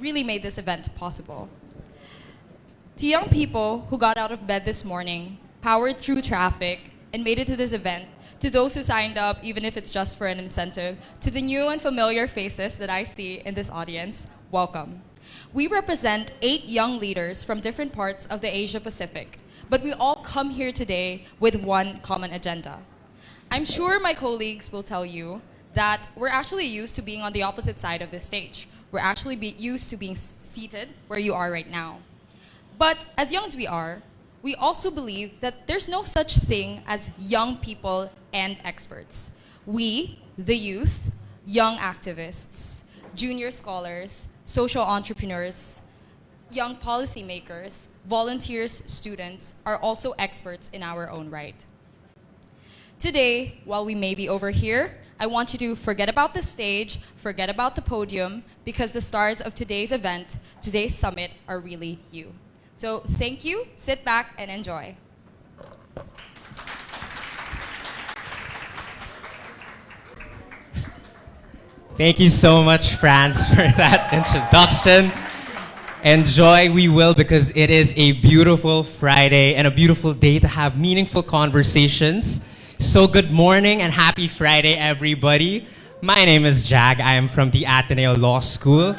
really made this event possible. To young people who got out of bed this morning, powered through traffic, and made it to this event, to those who signed up, even if it's just for an incentive, to the new and familiar faces that I see in this audience, welcome. We represent 8 young leaders from different parts of the Asia Pacific, but we all come here today with one common agenda. I'm sure my colleagues will tell you that we're actually used to being on the opposite side of this stage. We're actually used to being seated where you are right now. But as young as we are, we also believe that there's no such thing as young people and experts. We, the youth, young activists, junior scholars, social entrepreneurs, young policymakers, volunteers, students are also experts in our own right. Today, while we may be over here, I want you to forget about the stage, forget about the podium, because the stars of today's event, today's summit, are really you. So thank you, sit back and enjoy. Thank you so much, Franz, for that introduction. Enjoy we will, because it is a beautiful Friday and a beautiful day to have meaningful conversations. So good morning and happy Friday, everybody. My name is Jag. I am from the Ateneo Law School.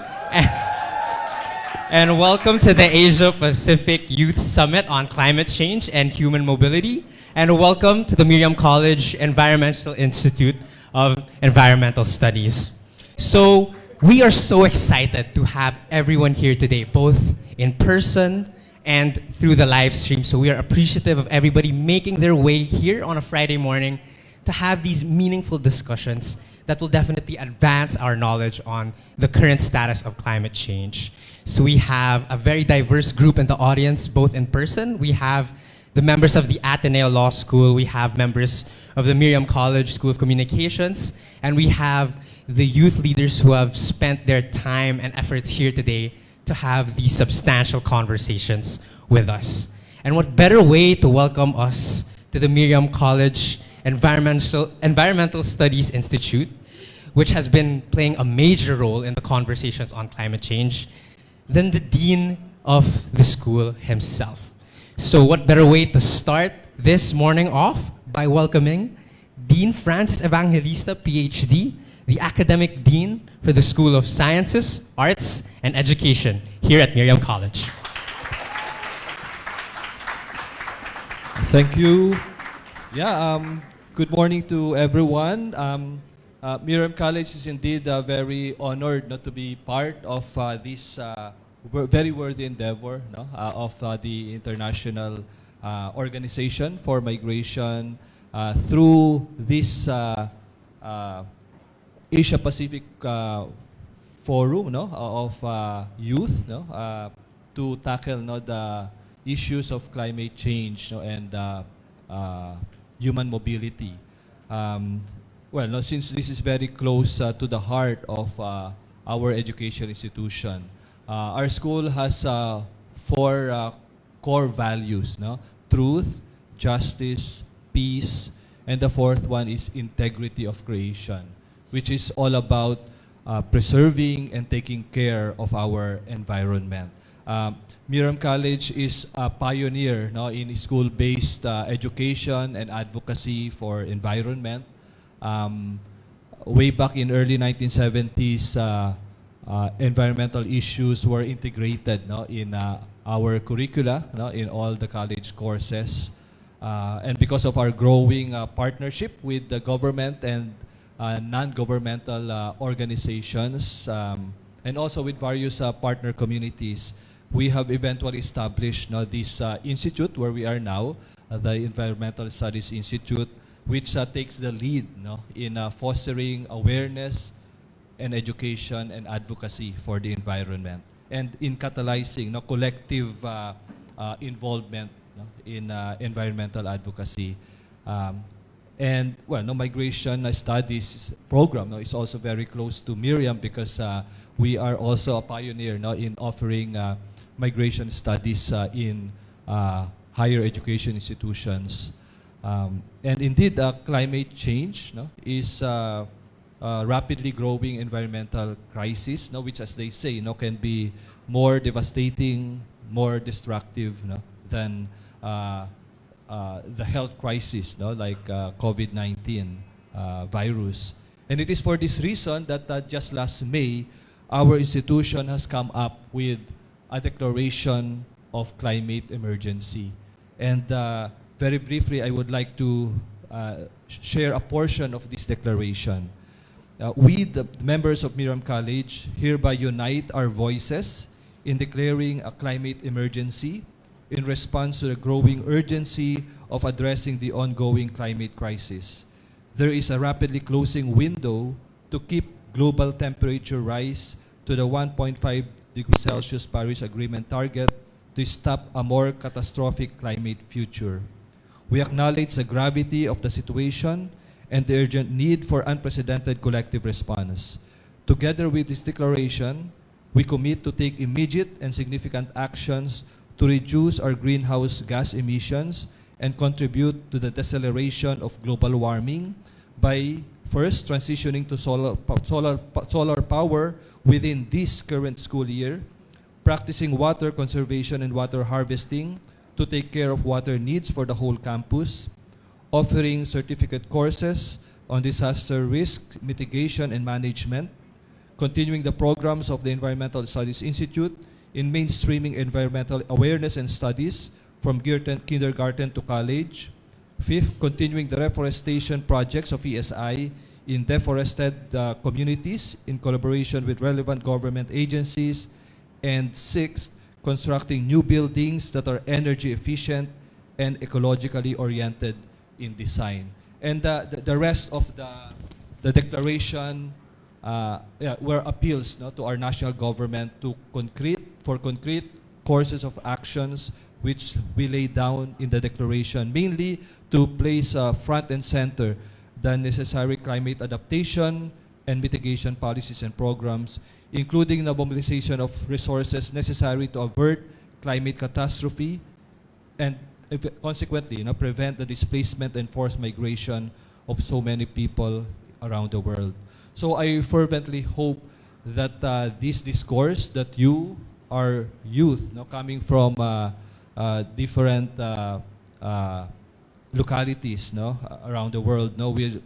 And welcome to the Asia Pacific Youth Summit on Climate Change and Human Mobility. And welcome to the Miriam College Environmental Institute of Environmental Studies. So we are so excited to have everyone here today, both in person and through the live stream. So we are appreciative of everybody making their way here on a Friday morning to have these meaningful discussions that will definitely advance our knowledge on the current status of climate change. So we have a very diverse group in the audience, both in person. We have the members of the Ateneo Law School. We have members of the Miriam College School of Communications. And we have the youth leaders who have spent their time and efforts here today to have these substantial conversations with us. And what better way to welcome us to the Miriam College Environmental Studies Institute, which has been playing a major role in the conversations on climate change, than the dean of the school himself. So what better way to start this morning off by welcoming Dean Francis Evangelista, PhD, the academic dean for the School of Sciences, Arts, and Education here at Miriam College. Thank you. Good morning to everyone. Miriam College is indeed very honored not to be part of this very worthy endeavor of the International Organization for Migration through this Asia Pacific Forum of youth to tackle the issues of climate change and human mobility. Since this is very close to the heart of our education institution, our school has 4 core values: truth, justice, peace, and the 4th one is integrity of creation, which is all about preserving and taking care of our environment. Miriam College is a pioneer in school-based education and advocacy for environment. Way back in early 1970s, environmental issues were integrated in our curricula, in all the college courses. And because of our growing partnership with the government and non-governmental organizations, and also with various partner communities, we have eventually established this institute where we are now, the Environmental Studies Institute, which takes the lead in fostering awareness and education and advocacy for the environment, and in catalyzing collective involvement in environmental advocacy. Migration studies program is also very close to Miriam, because we are also a pioneer in offering migration studies in higher education institutions. And indeed, climate change is rapidly growing environmental crisis, no, which, as they say, no, can be more devastating, more destructive, no, than the health crisis, no, like COVID-19 virus. And it is for this reason that just last May, our institution has come up with a declaration of climate emergency. And very briefly, I would like to share a portion of this declaration. We, the members of Miriam College, hereby unite our voices in declaring a climate emergency in response to the growing urgency of addressing the ongoing climate crisis. There is a rapidly closing window to keep global temperature rise to the 1.5 degrees Celsius Paris Agreement target to stop a more catastrophic climate future. We acknowledge the gravity of the situation and the urgent need for unprecedented collective response. Together with this declaration, we commit to take immediate and significant actions to reduce our greenhouse gas emissions and contribute to the deceleration of global warming by first transitioning to solar power within this current school year, practicing water conservation and water harvesting to take care of water needs for the whole campus, offering certificate courses on disaster risk mitigation and management, continuing the programs of the Environmental Studies Institute in mainstreaming environmental awareness and studies from kindergarten to college. Fifth, continuing the reforestation projects of ESI in deforested communities in collaboration with relevant government agencies. And sixth, constructing new buildings that are energy efficient and ecologically oriented in design. And the rest of the declaration were appeals, no, to our national government to concrete courses of actions which we lay down in the declaration, mainly to place front and center the necessary climate adaptation and mitigation policies and programs, including the mobilization of resources necessary to avert climate catastrophe and consequently, prevent the displacement and forced migration of so many people around the world. So I fervently hope that this discourse that you, our youth, coming from different localities, around the world, will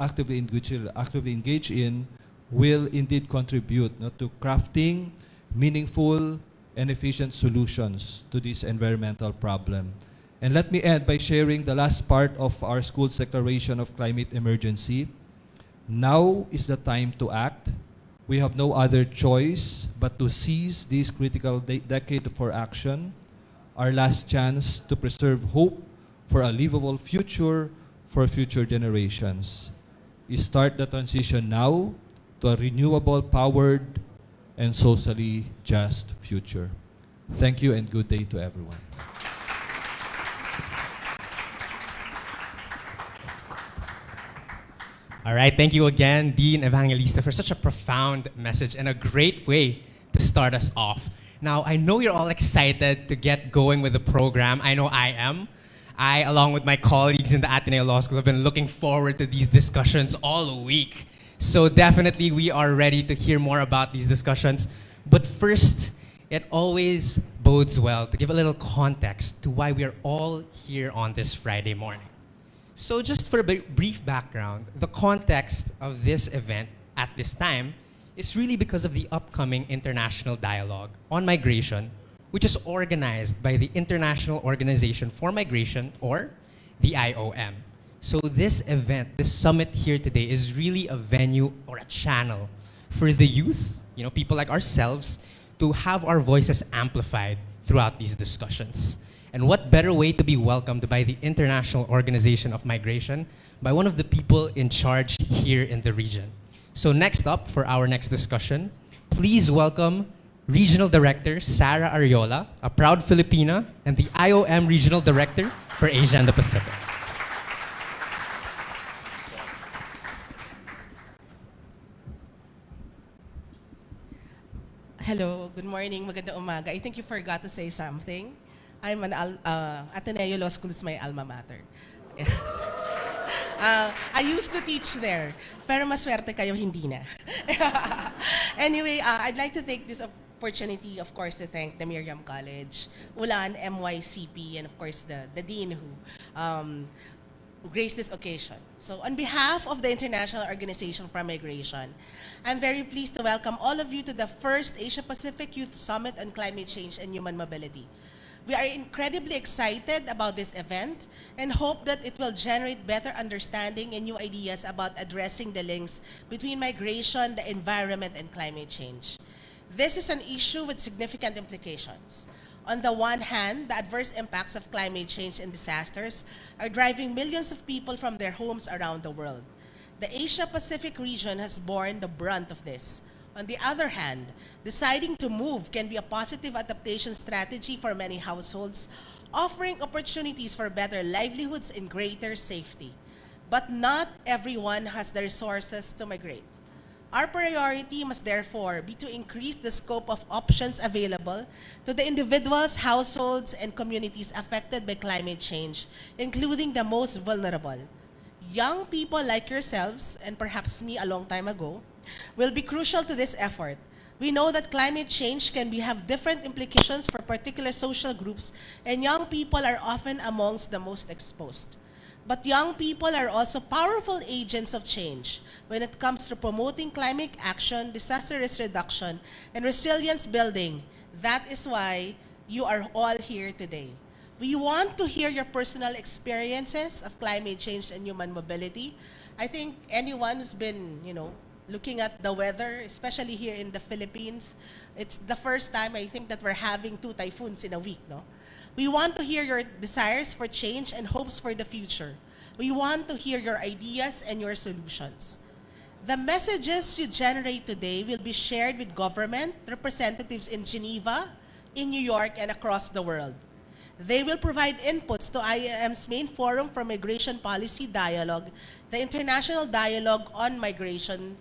actively engage in, will indeed contribute to crafting meaningful and efficient solutions to this environmental problem. And let me end by sharing the last part of our school's declaration of climate emergency. Now is the time to act. We have no other choice but to seize this critical decade for action, our last chance to preserve hope for a livable future for future generations. We start the transition now to a renewable, powered, and socially just future. Thank you and good day to everyone. All right, thank you again, Dean Evangelista, for such a profound message and a great way to start us off. Now, I know you're all excited to get going with the program. I know I am. I, along with my colleagues in the Ateneo Law School, have been looking forward to these discussions all week. So definitely we are ready to hear more about these discussions. But first, it always bodes well to give a little context to why we are all here on this Friday morning. So just for a brief background, the context of this event at this time is really because of the upcoming international dialogue on migration, which is organized by the International Organization for Migration, or the IOM. So this event, this summit here today, is really a venue or a channel for the youth, people like ourselves, to have our voices amplified throughout these discussions. And what better way to be welcomed by the International Organization of Migration, by one of the people in charge here in the region. So next up, for our next discussion, please welcome Regional Director Sarah Ariola, a proud Filipina, and the IOM Regional Director for Asia and the Pacific. Hello, good morning, magandang umaga. I think you forgot to say something. I'm an Ateneo Law School is my alma mater. I used to teach there, pero maswerte kayo, hindi na. Anyway, I'd like to take this opportunity, of course, to thank the Miriam College, ULAN, MYCP, and of course the Dean who graced this occasion. So on behalf of the International Organization for Migration, I'm very pleased to welcome all of you to the first Asia-Pacific Youth Summit on Climate Change and Human Mobility. We are incredibly excited about this event and hope that it will generate better understanding and new ideas about addressing the links between migration, the environment, and climate change. This is an issue with significant implications. On the one hand, the adverse impacts of climate change and disasters are driving millions of people from their homes around the world. The Asia-Pacific region has borne the brunt of this. On the other hand, deciding to move can be a positive adaptation strategy for many households, offering opportunities for better livelihoods and greater safety. But not everyone has the resources to migrate. Our priority must therefore be to increase the scope of options available to the individuals, households, and communities affected by climate change, including the most vulnerable. Young people like yourselves, and perhaps me a long time ago, will be crucial to this effort. We know that climate change can have different implications for particular social groups, and young people are often amongst the most exposed. But young people are also powerful agents of change when it comes to promoting climate action, disaster risk reduction, and resilience building. That is why you are all here today. We want to hear your personal experiences of climate change and human mobility. I think anyone who's been, looking at the weather, especially here in the Philippines, it's the first time I think that we're having 2 typhoons in a week, no? We want to hear your desires for change and hopes for the future. We want to hear your ideas and your solutions. The messages you generate today will be shared with government representatives in Geneva, in New York, and across the world. They will provide inputs to IIM's main forum for migration policy dialogue, the International Dialogue on Migration.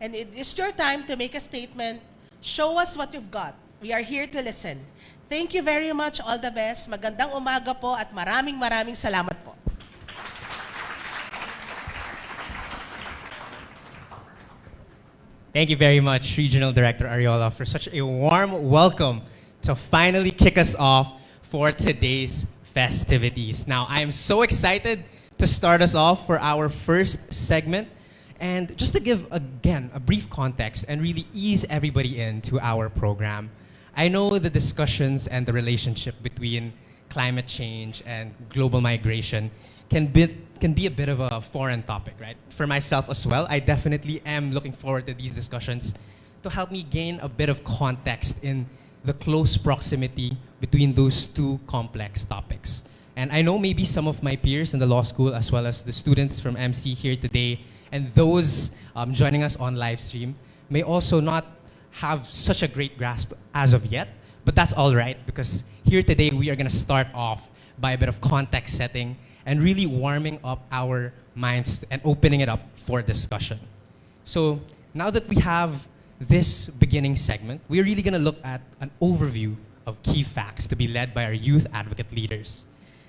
And it is your time to make a statement. Show us what you've got. We are here to listen. Thank you very much. All the best. Magandang umaga po at maraming salamat po. Thank you very much, Regional Director Ariola, for such a warm welcome to finally kick us off for today's festivities. Now, I am so excited to start us off for our first segment. And just to give, again, a brief context and really ease everybody into our program, I know the discussions and the relationship between climate change and global migration can be a bit of a foreign topic, right? For myself as well, I definitely am looking forward to these discussions to help me gain a bit of context in the close proximity between those 2 complex topics. And I know maybe some of my peers in the law school, as well as the students from MC here today, and those joining us on live stream may also not have such a great grasp as of yet, but that's all right, because here today we are going to start off by a bit of context setting and really warming up our minds and opening it up for discussion. So now that we have this beginning segment, we're really going to look at an overview of key facts to be led by our youth advocate leaders.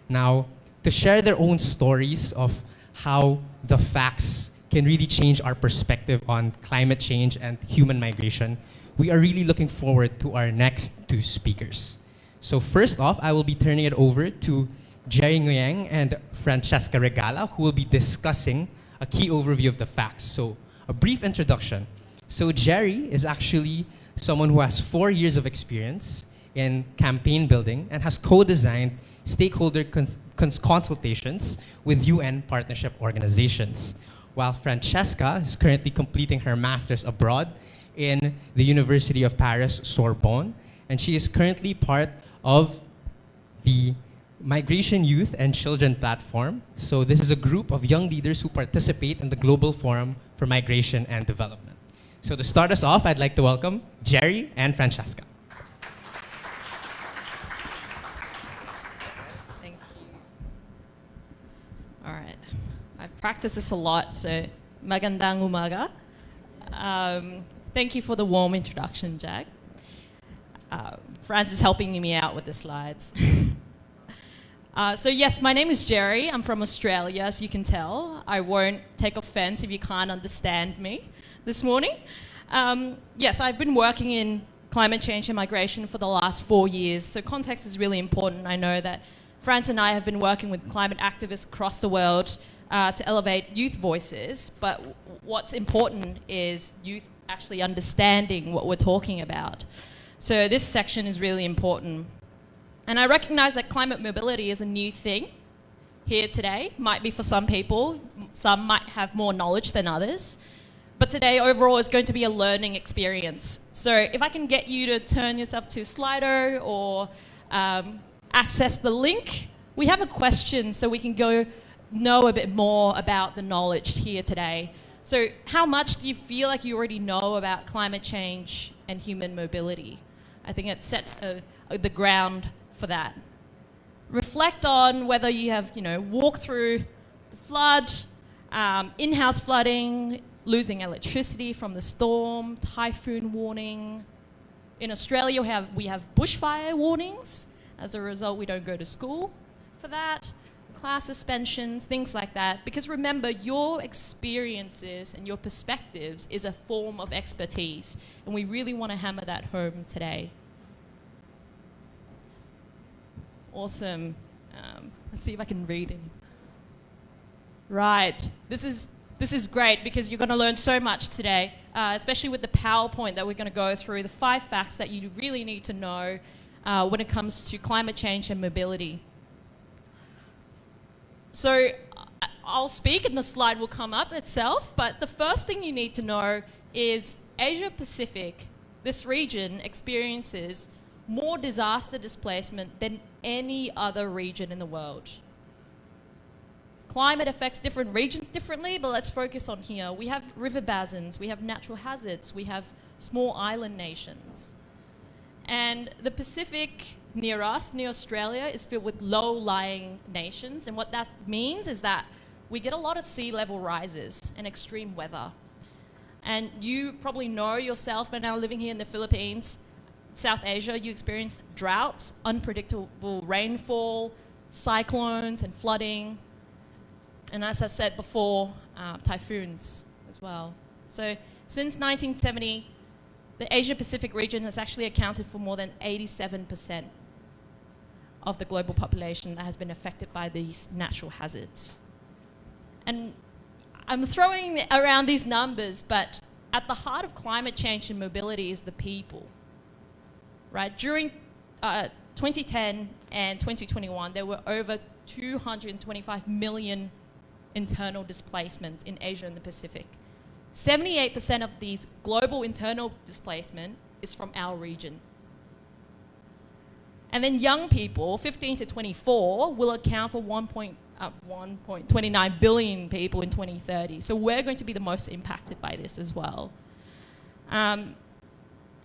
Now, to share their own stories of how the facts can really change our perspective on climate change and human migration, we are really looking forward to our next 2 speakers. So first off, I will be turning it over to Jerry Nguyen and Francesca Regala, who will be discussing a key overview of the facts. So a brief introduction. So Jerry is actually someone who has 4 years of experience in campaign building and has co-designed stakeholder consultations with UN partnership organizations, while Francesca is currently completing her master's abroad in the University of Paris, Sorbonne, and she is currently part of the Migration Youth and Children Platform. So this is a group of young leaders who participate in the Global Forum for Migration and Development. So to start us off, I'd like to welcome Jerry and Francesca. Thank you. All right. I've practiced this a lot, so magandang umaga. Thank you for the warm introduction, Jack. Franz is helping me out with the slides. So yes, my name is Jerry. I'm from Australia, as you can tell. I won't take offense if you can't understand me this morning. Yes, I've been working in climate change and migration for the last 4 years, so context is really important. I know that Franz and I have been working with climate activists across the world to elevate youth voices, but what's important is youth actually understanding what we're talking about. So this section is really important. And I recognize that climate mobility is a new thing here today. Might be for some people, some might have more knowledge than others. But today, overall, is going to be a learning experience. So if I can get you to turn yourself to Slido or access the link, we have a question so we can go know a bit more about the knowledge here today. So how much do you feel like you already know about climate change and human mobility? I think it sets the ground for that. Reflect on whether you have, walked through the flood, in-house flooding, losing electricity from the storm, typhoon warning. In Australia, we have bushfire warnings. As a result, we don't go to school for that. Class suspensions, things like that. Because remember, your experiences and your perspectives is a form of expertise, and we really want to hammer that home today. Awesome. Let's see if I can read it. Right. This is great because you're going to learn so much today, especially with the PowerPoint that we're going to go through, the 5 facts that you really need to know when it comes to climate change and mobility. So I'll speak and the slide will come up itself, but the first thing you need to know is Asia Pacific, this region, experiences more disaster displacement than any other region in the world. Climate affects different regions differently, but let's focus on here. We have river basins, we have natural hazards, we have small island nations. And the Pacific near us, near Australia, is filled with low-lying nations. And what that means is that we get a lot of sea level rises and extreme weather. And you probably know yourself by now living here in the Philippines, South Asia, you experience droughts, unpredictable rainfall, cyclones and flooding. And as I said before, typhoons as well. So since 1970, the Asia-Pacific region has actually accounted for more than 87% of the global population that has been affected by these natural hazards. And I'm throwing around these numbers, but at the heart of climate change and mobility is the people. Right? During 2010 and 2021, there were over 225 million internal displacements in Asia and the Pacific. 78% of these global internal displacement is from our region. And then young people, 15 to 24, will account for 1.29 billion people in 2030. So we're going to be the most impacted by this as well.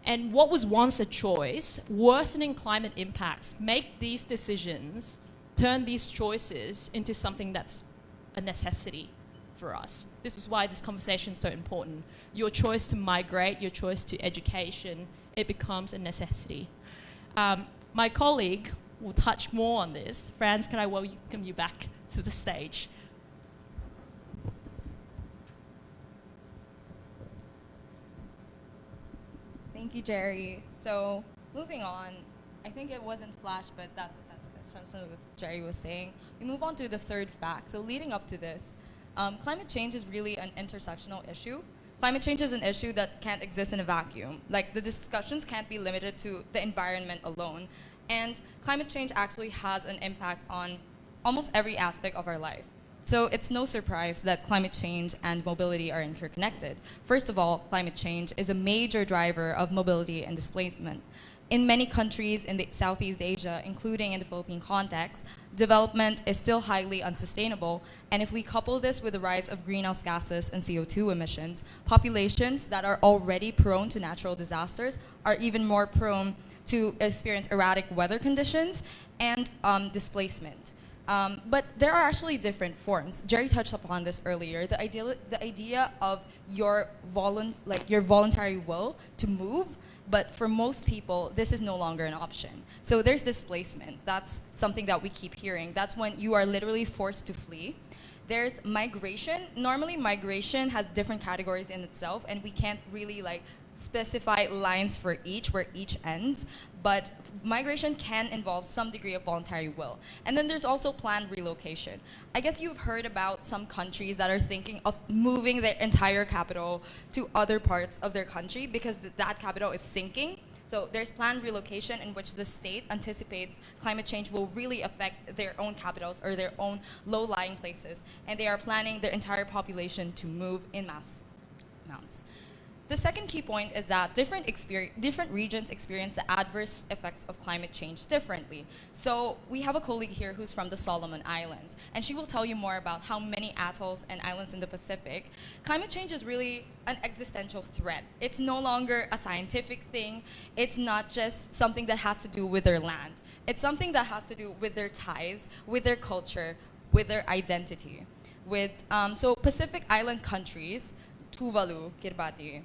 And what was once a choice, worsening climate impacts make these decisions, turn these choices into something that's a necessity for us. This is why this conversation is so important. Your choice to migrate, your choice to education, it becomes a necessity. My colleague will touch more on this. Franz, can I welcome you back to the stage? Thank you, Jerry. So moving on, I think it wasn't flash, but that's essentially what Jerry was saying. We move on to the third fact. So leading up to this, climate change is really an intersectional issue. Climate change is an issue that can't exist in a vacuum. Like, the discussions can't be limited to the environment alone. And climate change actually has an impact on almost every aspect of our life. So it's no surprise that climate change and mobility are interconnected. First of all, climate change is a major driver of mobility and displacement. In many countries in the Southeast Asia, including in the Philippine context, development is still highly unsustainable. And if we couple this with the rise of greenhouse gases and CO2 emissions, populations that are already prone to natural disasters are even more prone to experience erratic weather conditions and displacement. But there are actually different forms. Jerry touched upon this earlier. The idea of your voluntary will to move But for most people, this is no longer an option. So there's displacement. That's something that we keep hearing. That's when you are literally forced to flee. There's migration. Normally, migration has different categories in itself, and we can't really like specify lines for each, where each ends, but migration can involve some degree of voluntary will. And then there's also planned relocation. I guess you've heard about some countries that are thinking of moving their entire capital to other parts of their country because that capital is sinking. So there's planned relocation in which the state anticipates climate change will really affect their own capitals or their own low-lying places, and they are planning their entire population to move in mass amounts. The second key point is that different regions experience the adverse effects of climate change differently. So we have a colleague here who's from the Solomon Islands, and she will tell you more about how many atolls and islands in the Pacific, climate change is really an existential threat. It's no longer a scientific thing. It's not just something that has to do with their land. It's something that has to do with their ties, with their culture, with their identity. So Pacific Island countries, Tuvalu, Kiribati,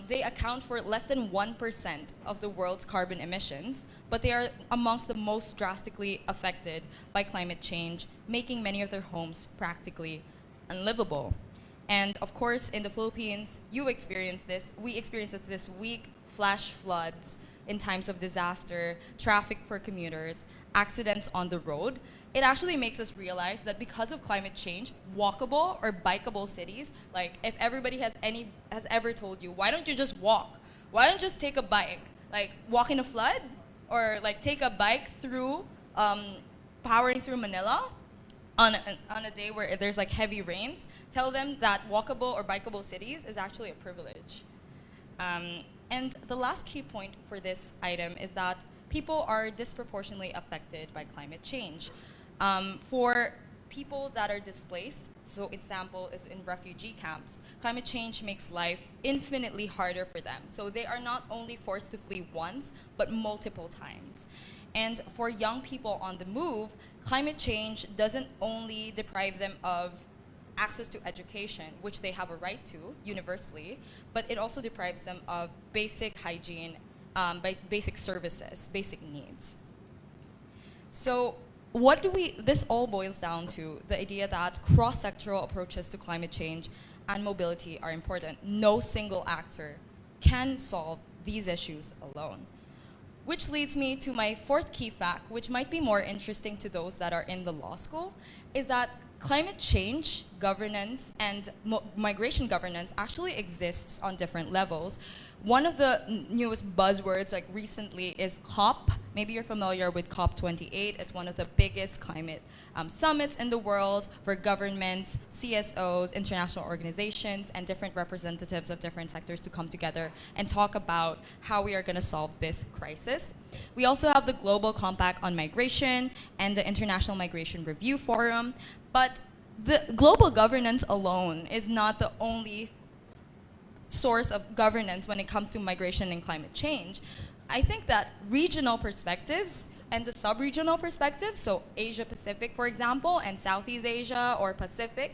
they account for less than 1% of the world's carbon emissions, but they are amongst the most drastically affected by climate change, making many of their homes practically unlivable. And of course, in the Philippines, you experience this. We experienced it this week, flash floods in times of disaster, traffic for commuters, accidents on the road. It actually makes us realize that because of climate change, walkable or bikeable cities, like if everybody has ever told you, why don't you just walk? Why don't you just take a bike? Like walk in a flood? Or like take a bike through, powering through Manila on a day where there's like heavy rains? Tell them that walkable or bikeable cities is actually a privilege. And the last key point for this item is that people are disproportionately affected by climate change. For people that are displaced, so example is in refugee camps, climate change makes life infinitely harder for them. So they are not only forced to flee once, but multiple times. And for young people on the move, climate change doesn't only deprive them of access to education, which they have a right to universally, but it also deprives them of basic hygiene, basic services, basic needs. So this all boils down to the idea that cross-sectoral approaches to climate change and mobility are important. No single actor can solve these issues alone. Which leads me to my fourth key fact, which might be more interesting to those that are in the law school, is that climate change governance and migration governance actually exists on different levels. One of the newest buzzwords like recently is COP. Maybe you're familiar with COP28. It's one of the biggest climate summits in the world where governments, CSOs, international organizations, and different representatives of different sectors to come together and talk about how we are going to solve this crisis. We also have the Global Compact on Migration and the International Migration Review Forum. But the global governance alone is not the only source of governance when it comes to migration and climate change. I think that regional perspectives and the sub-regional perspectives, so Asia-Pacific, for example, and Southeast Asia or Pacific,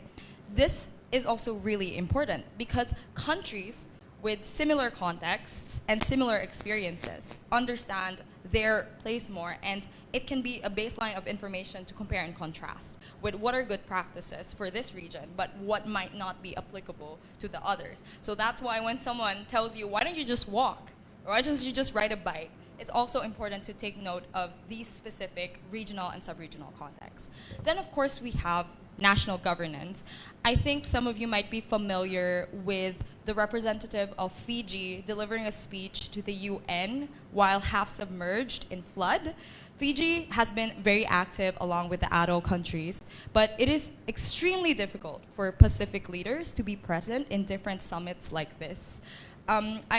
this is also really important because countries with similar contexts and similar experiences understand their place more, and it can be a baseline of information to compare and contrast with what are good practices for this region, but what might not be applicable to the others. So that's why when someone tells you, why don't you just walk? Or why don't you just ride a bike? It's also important to take note of these specific regional and sub-regional contexts. Then, of course, we have national governance. I think some of you might be familiar with the representative of Fiji delivering a speech to the UN while half submerged in flood. Fiji has been very active along with the atoll countries, but it is extremely difficult for Pacific leaders to be present in different summits like this.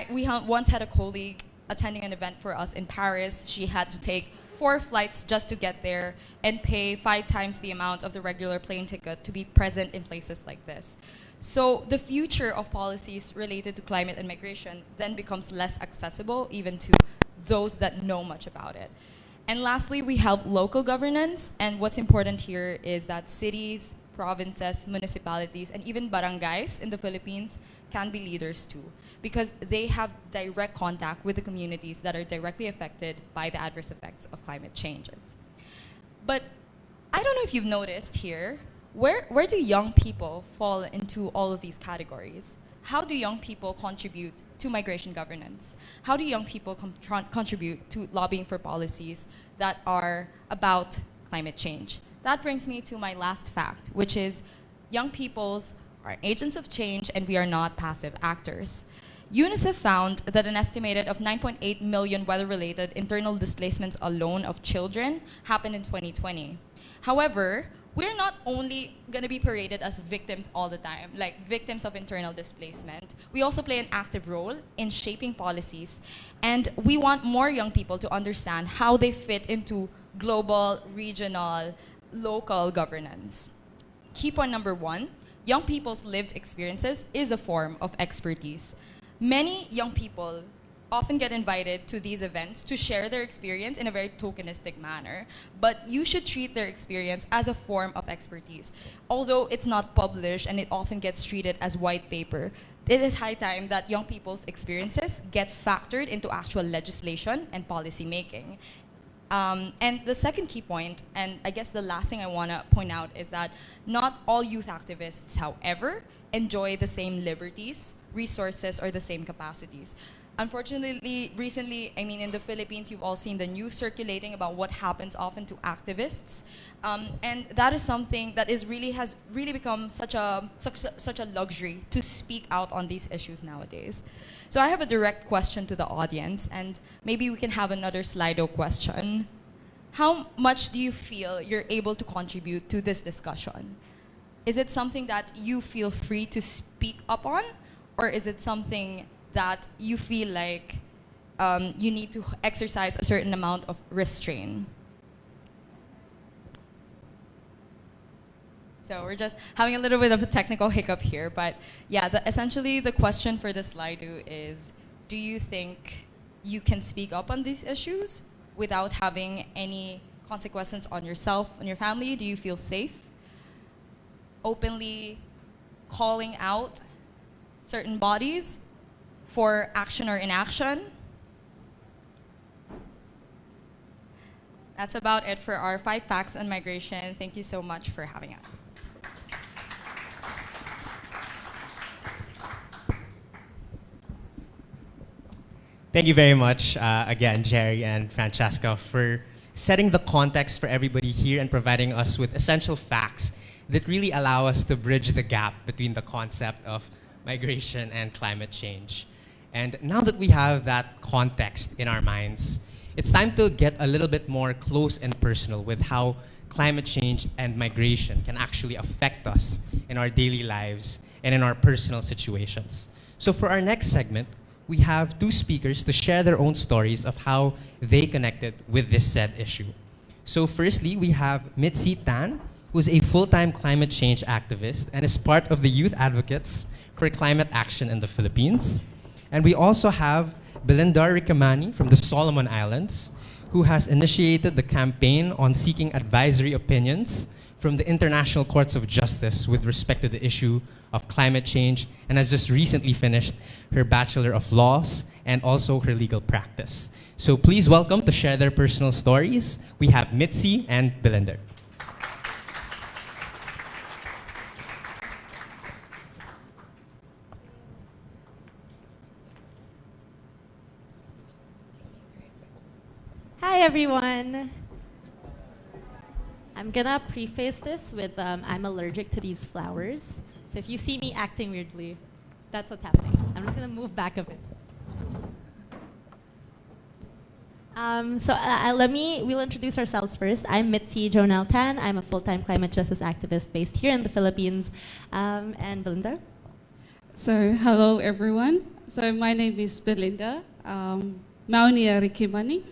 We once had a colleague attending an event for us in Paris. She had to take 4 flights just to get there and pay 5 times the amount of the regular plane ticket to be present in places like this. So the future of policies related to climate and migration then becomes less accessible even to those that know much about it. And lastly, we have local governance, and what's important here is that cities, provinces, municipalities, and even barangays in the Philippines can be leaders too, because they have direct contact with the communities that are directly affected by the adverse effects of climate changes. But I don't know if you've noticed here, where do young people fall into all of these categories? How do young people contribute to migration governance? How do young people contribute to lobbying for policies that are about climate change? That brings me to my last fact, which is young peoples are agents of change and we are not passive actors. UNICEF found that an estimated of 9.8 million weather-related internal displacements alone of children happened in 2020. However, we're not only going to be paraded as victims all the time, like victims of internal displacement. We also play an active role in shaping policies, and we want more young people to understand how they fit into global, regional, local governance. Key point number one, young people's lived experiences is a form of expertise. Many young people often get invited to these events to share their experience in a very tokenistic manner, but you should treat their experience as a form of expertise. Although it's not published and it often gets treated as white paper, it is high time that young people's experiences get factored into actual legislation and policy making. And the second key point, and I guess the last thing I want to point out, is that not all youth activists, however, enjoy the same liberties, resources, or the same capacities. Unfortunately, recently, I mean, in the Philippines, you've all seen the news circulating about what happens often to activists, and that is something that has really become such a luxury to speak out on these issues nowadays. So I have a direct question to the audience, and maybe we can have another Slido question. How much do you feel you're able to contribute to this discussion? Is it something that you feel free to speak up on, or is it something that you feel like you need to exercise a certain amount of restraint? So we're just having a little bit of a technical hiccup here, but yeah, essentially the question for this slide is, do you think you can speak up on these issues without having any consequences on yourself and your family? Do you feel safe openly calling out certain bodies for action or inaction? That's about it for our 5 facts on migration. Thank you so much for having us. Thank you very much, again, Jerry and Francesca, for setting the context for everybody here and providing us with essential facts that really allow us to bridge the gap between the concept of migration and climate change. And now that we have that context in our minds, it's time to get a little bit more close and personal with how climate change and migration can actually affect us in our daily lives and in our personal situations. So for our next segment, we have 2 speakers to share their own stories of how they connected with this said issue. So firstly, we have Mitzi Tan, who's a full-time climate change activist and is part of the Youth Advocates for Climate Action in the Philippines. And we also have Belinda Ricamani from the Solomon Islands, who has initiated the campaign on seeking advisory opinions from the International Courts of Justice with respect to the issue of climate change, and has just recently finished her Bachelor of Laws and also her legal practice. So please welcome, to share their personal stories, we have Mitzi and Belinda. Hi everyone. I'm gonna preface this with I'm allergic to these flowers. So if you see me acting weirdly, that's what's happening. I'm just gonna move back a bit. We'll introduce ourselves first. I'm Mitzi Jonel Tan. I'm a full-time climate justice activist based here in the Philippines. And Belinda? So hello everyone. So my name is Belinda Maunia Rikimani.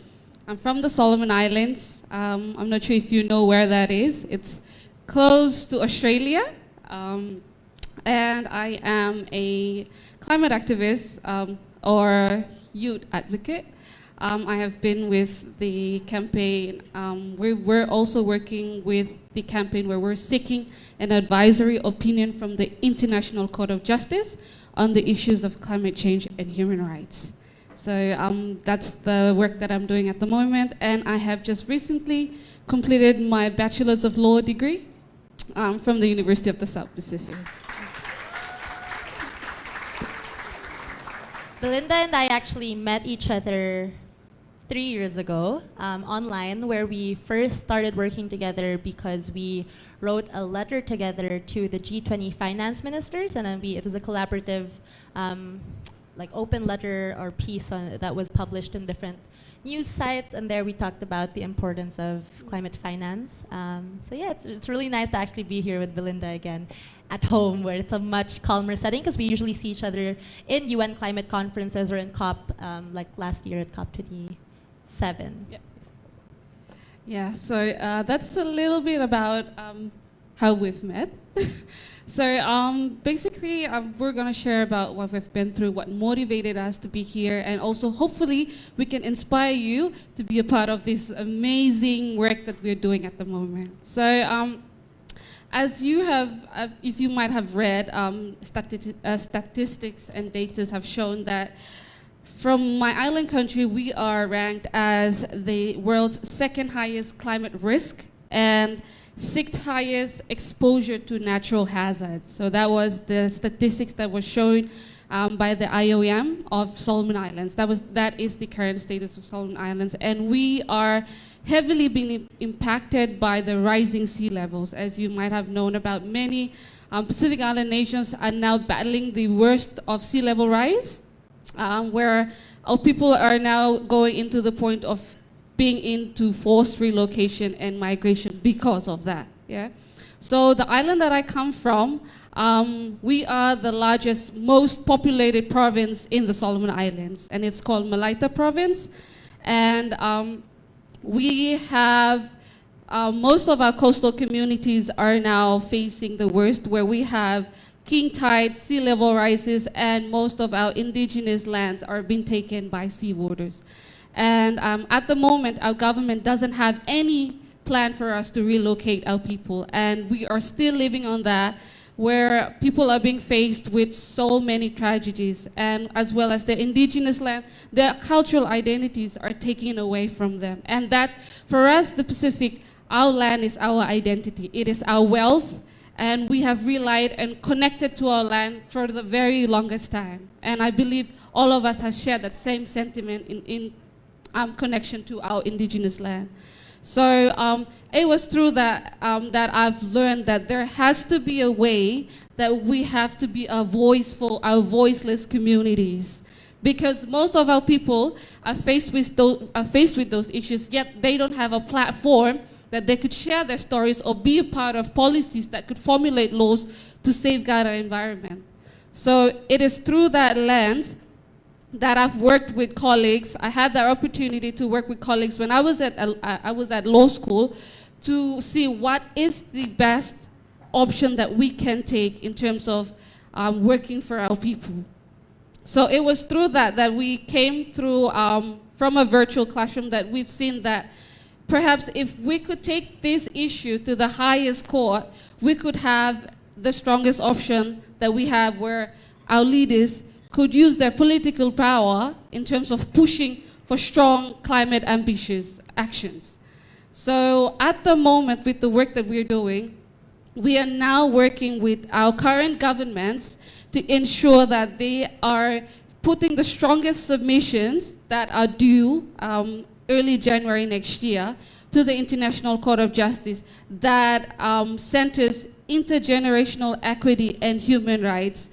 I'm from the Solomon Islands. I'm not sure if you know where that is. It's close to Australia. And I am a climate activist or youth advocate. I have been with the campaign. We're also working with the campaign where we're seeking an advisory opinion from the International Court of Justice on the issues of climate change and human rights. So that's the work that I'm doing at the moment, and I have just recently completed my Bachelor's of Law degree from the University of the South Pacific. Belinda and I actually met each other 3 years ago online, where we first started working together because we wrote a letter together to the G20 finance ministers, and then it was a collaborative like open letter or piece that was published in different news sites, and there we talked about the importance of climate finance. So yeah, it's really nice to actually be here with Belinda again at home, where it's a much calmer setting, because we usually see each other in UN climate conferences or in COP, like last year at COP 27. Yeah, so that's a little bit about how we've met. So basically, we're going to share about what we've been through, what motivated us to be here, and also hopefully we can inspire you to be a part of this amazing work that we're doing at the moment. So as you have, if you might have read, statistics and data have shown that from my island country, we are ranked as the world's second highest climate risk and sixth highest exposure to natural hazards. So that was the statistics that was shown by the IOM of Solomon Islands. That is the current status of Solomon Islands, and we are heavily being impacted by the rising sea levels. As you might have known about, many Pacific Island nations are now battling the worst of sea level rise, where our people are now going into the point of being into forced relocation and migration because of that. Yeah. So the island that I come from, we are the largest, most populated province in the Solomon Islands, and it's called Malaita Province. And we have most of our coastal communities are now facing the worst, where we have king tide, sea level rises, and most of our indigenous lands are being taken by seawaters. And at the moment, our government doesn't have any plan for us to relocate our people. And we are still living on that, where people are being faced with so many tragedies, and as well as their indigenous land, their cultural identities are taken away from them. And that, for us, the Pacific, our land is our identity. It is our wealth, and we have relied and connected to our land for the very longest time. And I believe all of us have shared that same sentiment in connection to our indigenous land. So it was through that that I've learned that there has to be a way that we have to be a voice for our voiceless communities, because most of our people are faced with those issues, yet they don't have a platform that they could share their stories or be a part of policies that could formulate laws to safeguard our environment. So it is through that lens that I've worked with colleagues. I had the opportunity to work with colleagues when I was at law school to see what is the best option that we can take in terms of working for our people. So it was through that we came through from a virtual classroom that we've seen that perhaps if we could take this issue to the highest court, we could have the strongest option that we have, where our leaders could use their political power in terms of pushing for strong climate ambitious actions. So at the moment, with the work that we're doing, we are now working with our current governments to ensure that they are putting the strongest submissions that are due early January next year to the International Court of Justice that centers intergenerational equity and human rights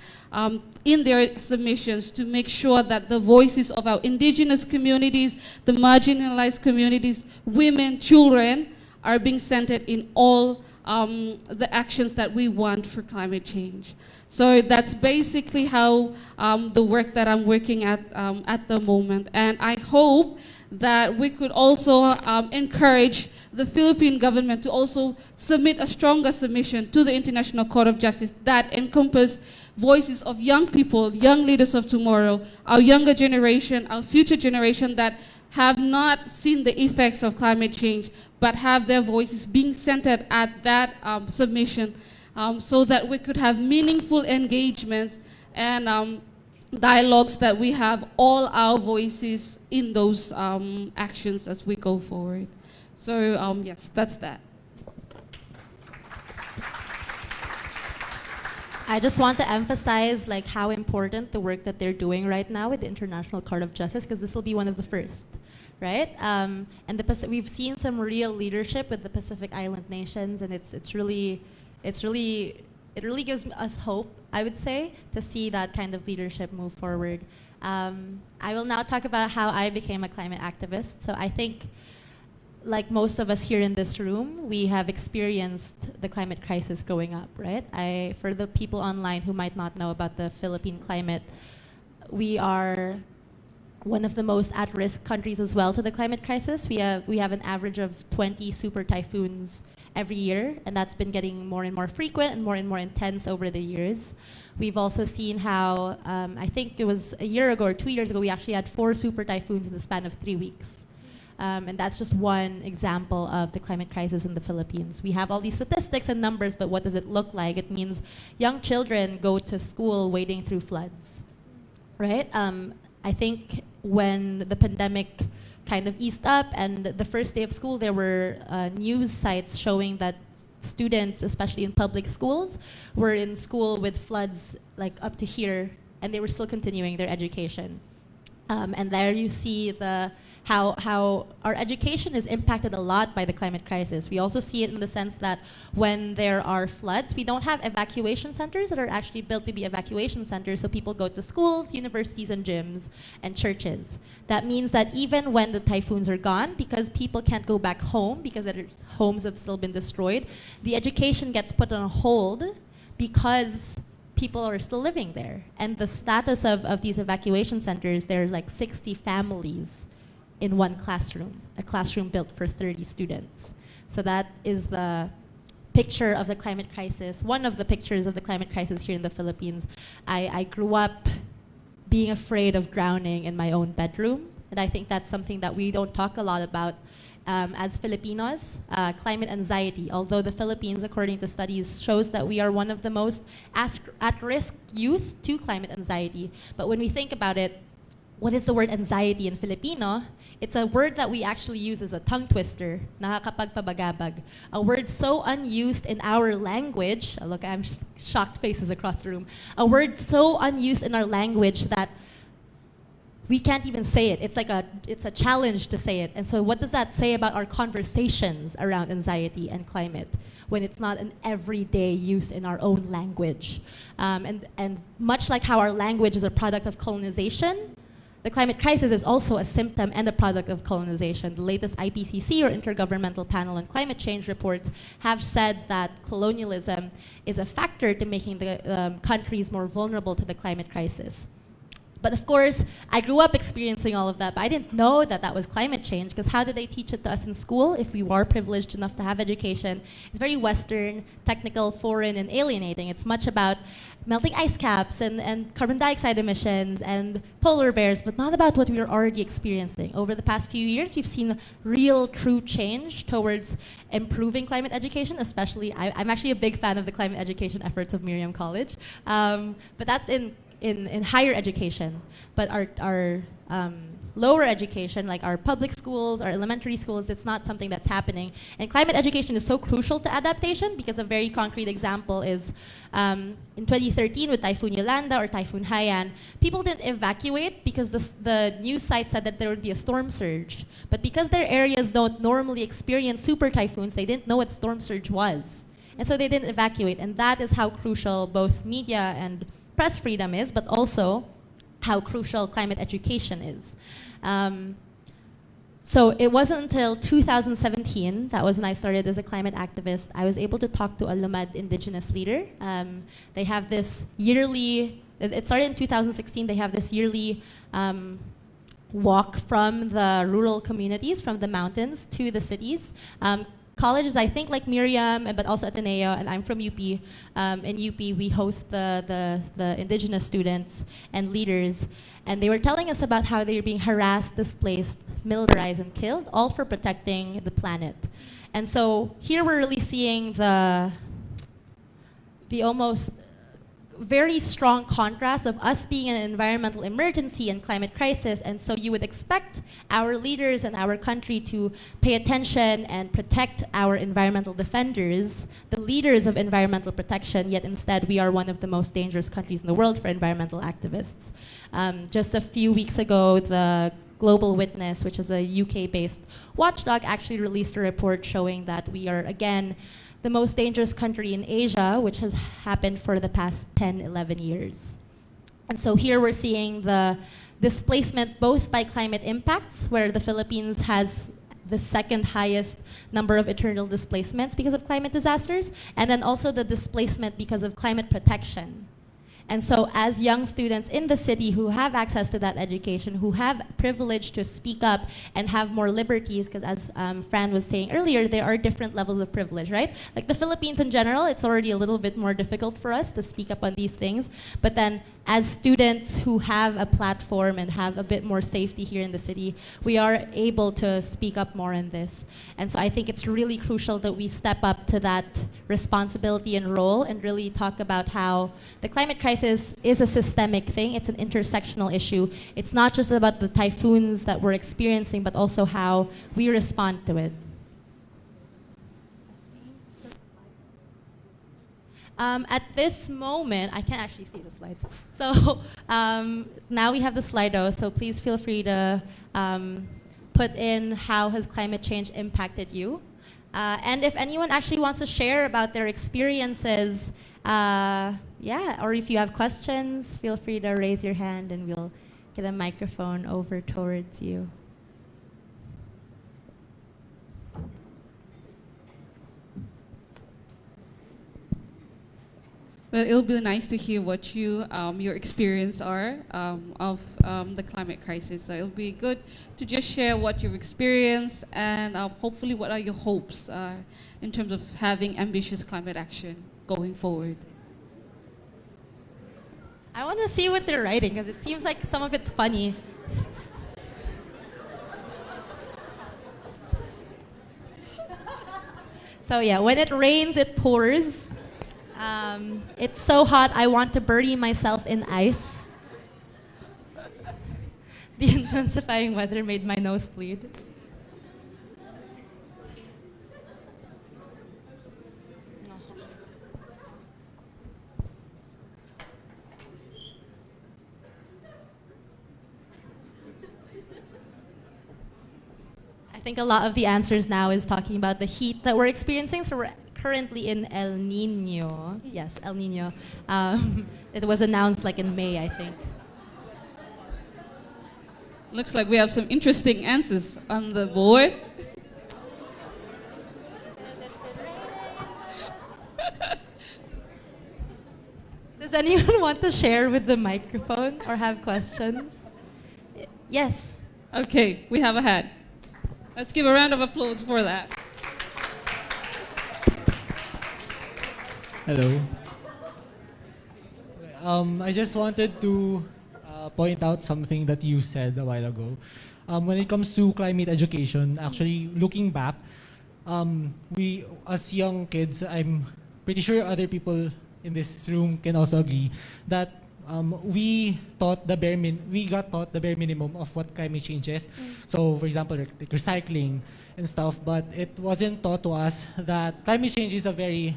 in their submissions, to make sure that the voices of our indigenous communities, the marginalized communities, women, children, are being centered in all the actions that we want for climate change. So that's basically how the work that I'm working at the moment. And I hope that we could also encourage the Philippine government to also submit a stronger submission to the International Court of Justice that encompass voices of young people, young leaders of tomorrow, our younger generation, our future generation, that have not seen the effects of climate change, but have their voices being centered at that submission, so that we could have meaningful engagements and dialogues that we have all our voices in those actions as we go forward. So yes, that's that. I just want to emphasize like how important the work that they're doing right now with the International Court of Justice, because this will be one of the first, right? And we've seen some real leadership with the Pacific Island nations, and it really gives us hope, I would say, to see that kind of leadership move forward. I will now talk about how I became a climate activist. So I think, like most of us here in this room, we have experienced the climate crisis growing up, right? For the people online who might not know about the Philippine climate, we are one of the most at-risk countries as well to the climate crisis. We have an average of 20 super typhoons every year, and that's been getting more and more frequent and more intense over the years. We've also seen how, I think it was a year ago or 2 years ago, we actually had 4 super typhoons in the span of 3 weeks. And that's just one example of the climate crisis in the Philippines. We have all these statistics and numbers, but what does it look like? It means young children go to school wading through floods, right? I think when the pandemic kind of eased up and the first day of school, there were news sites showing that students, especially in public schools, were in school with floods like up to here, and they were still continuing their education. And there you see how our education is impacted a lot by the climate crisis. We also see it in the sense that when there are floods, we don't have evacuation centers that are actually built to be evacuation centers, so people go to schools, universities, and gyms, and churches. That means that even when the typhoons are gone, because people can't go back home because their homes have still been destroyed, the education gets put on hold because people are still living there. And the status of these evacuation centers, there's like 60 families in one classroom, a classroom built for 30 students. So that is the picture of the climate crisis, one of the pictures of the climate crisis here in the Philippines. I grew up being afraid of drowning in my own bedroom, and I think that's something that we don't talk a lot about as Filipinos, climate anxiety. Although the Philippines, according to studies, shows that we are one of the most at-risk youth to climate anxiety. But when we think about it, what is the word anxiety in Filipino? It's a word that we actually use as a tongue twister, nakakapagpabagabag. A word so unused in our language, look, I'm shocked faces across the room. A word so unused in our language that we can't even say it. It's a challenge to say it. And so what does that say about our conversations around anxiety and climate when it's not an everyday use in our own language? And much like how our language is a product of colonization, the climate crisis is also a symptom and a product of colonization. The latest IPCC, or Intergovernmental Panel on Climate Change reports, have said that colonialism is a factor to making the countries more vulnerable to the climate crisis. But of course, I grew up experiencing all of that, but I didn't know that that was climate change, because how did they teach it to us in school if we were privileged enough to have education? It's very Western, technical, foreign, and alienating. It's much about melting ice caps and carbon dioxide emissions and polar bears, but not about what we were already experiencing. Over the past few years, we've seen real, true change towards improving climate education, especially, I'm actually a big fan of the climate education efforts of Miriam College, but that's in higher education. But our lower education, like our public schools, our elementary schools, it's not something that's happening. And climate education is so crucial to adaptation, because a very concrete example is in 2013 with Typhoon Yolanda or Typhoon Haiyan, people didn't evacuate because the news site said that there would be a storm surge. But because their areas don't normally experience super typhoons, they didn't know what storm surge was. And so they didn't evacuate. And that is how crucial both media and press freedom is, but also how crucial climate education is. So it wasn't until 2017, that was when I started as a climate activist, I was able to talk to a Lumad indigenous leader. They have this yearly, it started in 2016, they have this yearly walk from the rural communities, from the mountains to the cities, colleges, I think, like Miriam, but also Ateneo, and I'm from UP. In UP, we host the indigenous students and leaders, and they were telling us about how they're being harassed, displaced, militarized, and killed, all for protecting the planet. And so here we're really seeing the almost very strong contrast of us being in an environmental emergency and climate crisis, and so you would expect our leaders and our country to pay attention and protect our environmental defenders, the leaders of environmental protection, yet instead we are one of the most dangerous countries in the world for environmental activists. Just a few weeks ago, the Global Witness, which is a UK-based watchdog, actually released a report showing that we are, again, the most dangerous country in Asia, which has happened for the past 10, 11 years. And so here we're seeing the displacement both by climate impacts, where the Philippines has the second highest number of eternal displacements because of climate disasters, and then also the displacement because of climate protection. And so as young students in the city who have access to that education, who have privilege to speak up and have more liberties, because as Fran was saying earlier, there are different levels of privilege, right? Like the Philippines in general, it's already a little bit more difficult for us to speak up on these things. But then as students who have a platform and have a bit more safety here in the city, we are able to speak up more in this. And so I think it's really crucial that we step up to that responsibility and role and really talk about how the climate crisis is a systemic thing. It's an intersectional issue. It's not just about the typhoons that we're experiencing, but also how we respond to it. At this moment, I can't actually see the slides. So now we have the Slido, so please feel free to put in how has climate change impacted you. And if anyone actually wants to share about their experiences, or if you have questions, feel free to raise your hand and we'll get a microphone over towards you. Well, it'll be nice to hear what your experience are of the climate crisis. So it'll be good to just share what you've experienced and hopefully what are your hopes in terms of having ambitious climate action going forward. I want to see what they're writing because it seems like some of it's funny. So yeah, when it rains, it pours. It's so hot, I want to bury myself in ice. The intensifying weather made my nose bleed. I think a lot of the answers now is talking about the heat that we're experiencing. So we're currently in El Nino. Yes, El Nino. It was announced like in May, I think. Looks like we have some interesting answers on the board. Does anyone want to share with the microphone or have questions? Yes. Okay, we have a hand. Let's give a round of applause for that. Hello. I just wanted to point out something that you said a while ago. When it comes to climate education, actually looking back, we as young kids, I'm pretty sure other people in this room can also agree that we got taught the bare minimum of what climate change is. So, for example, like recycling and stuff, but it wasn't taught to us that climate change is a very,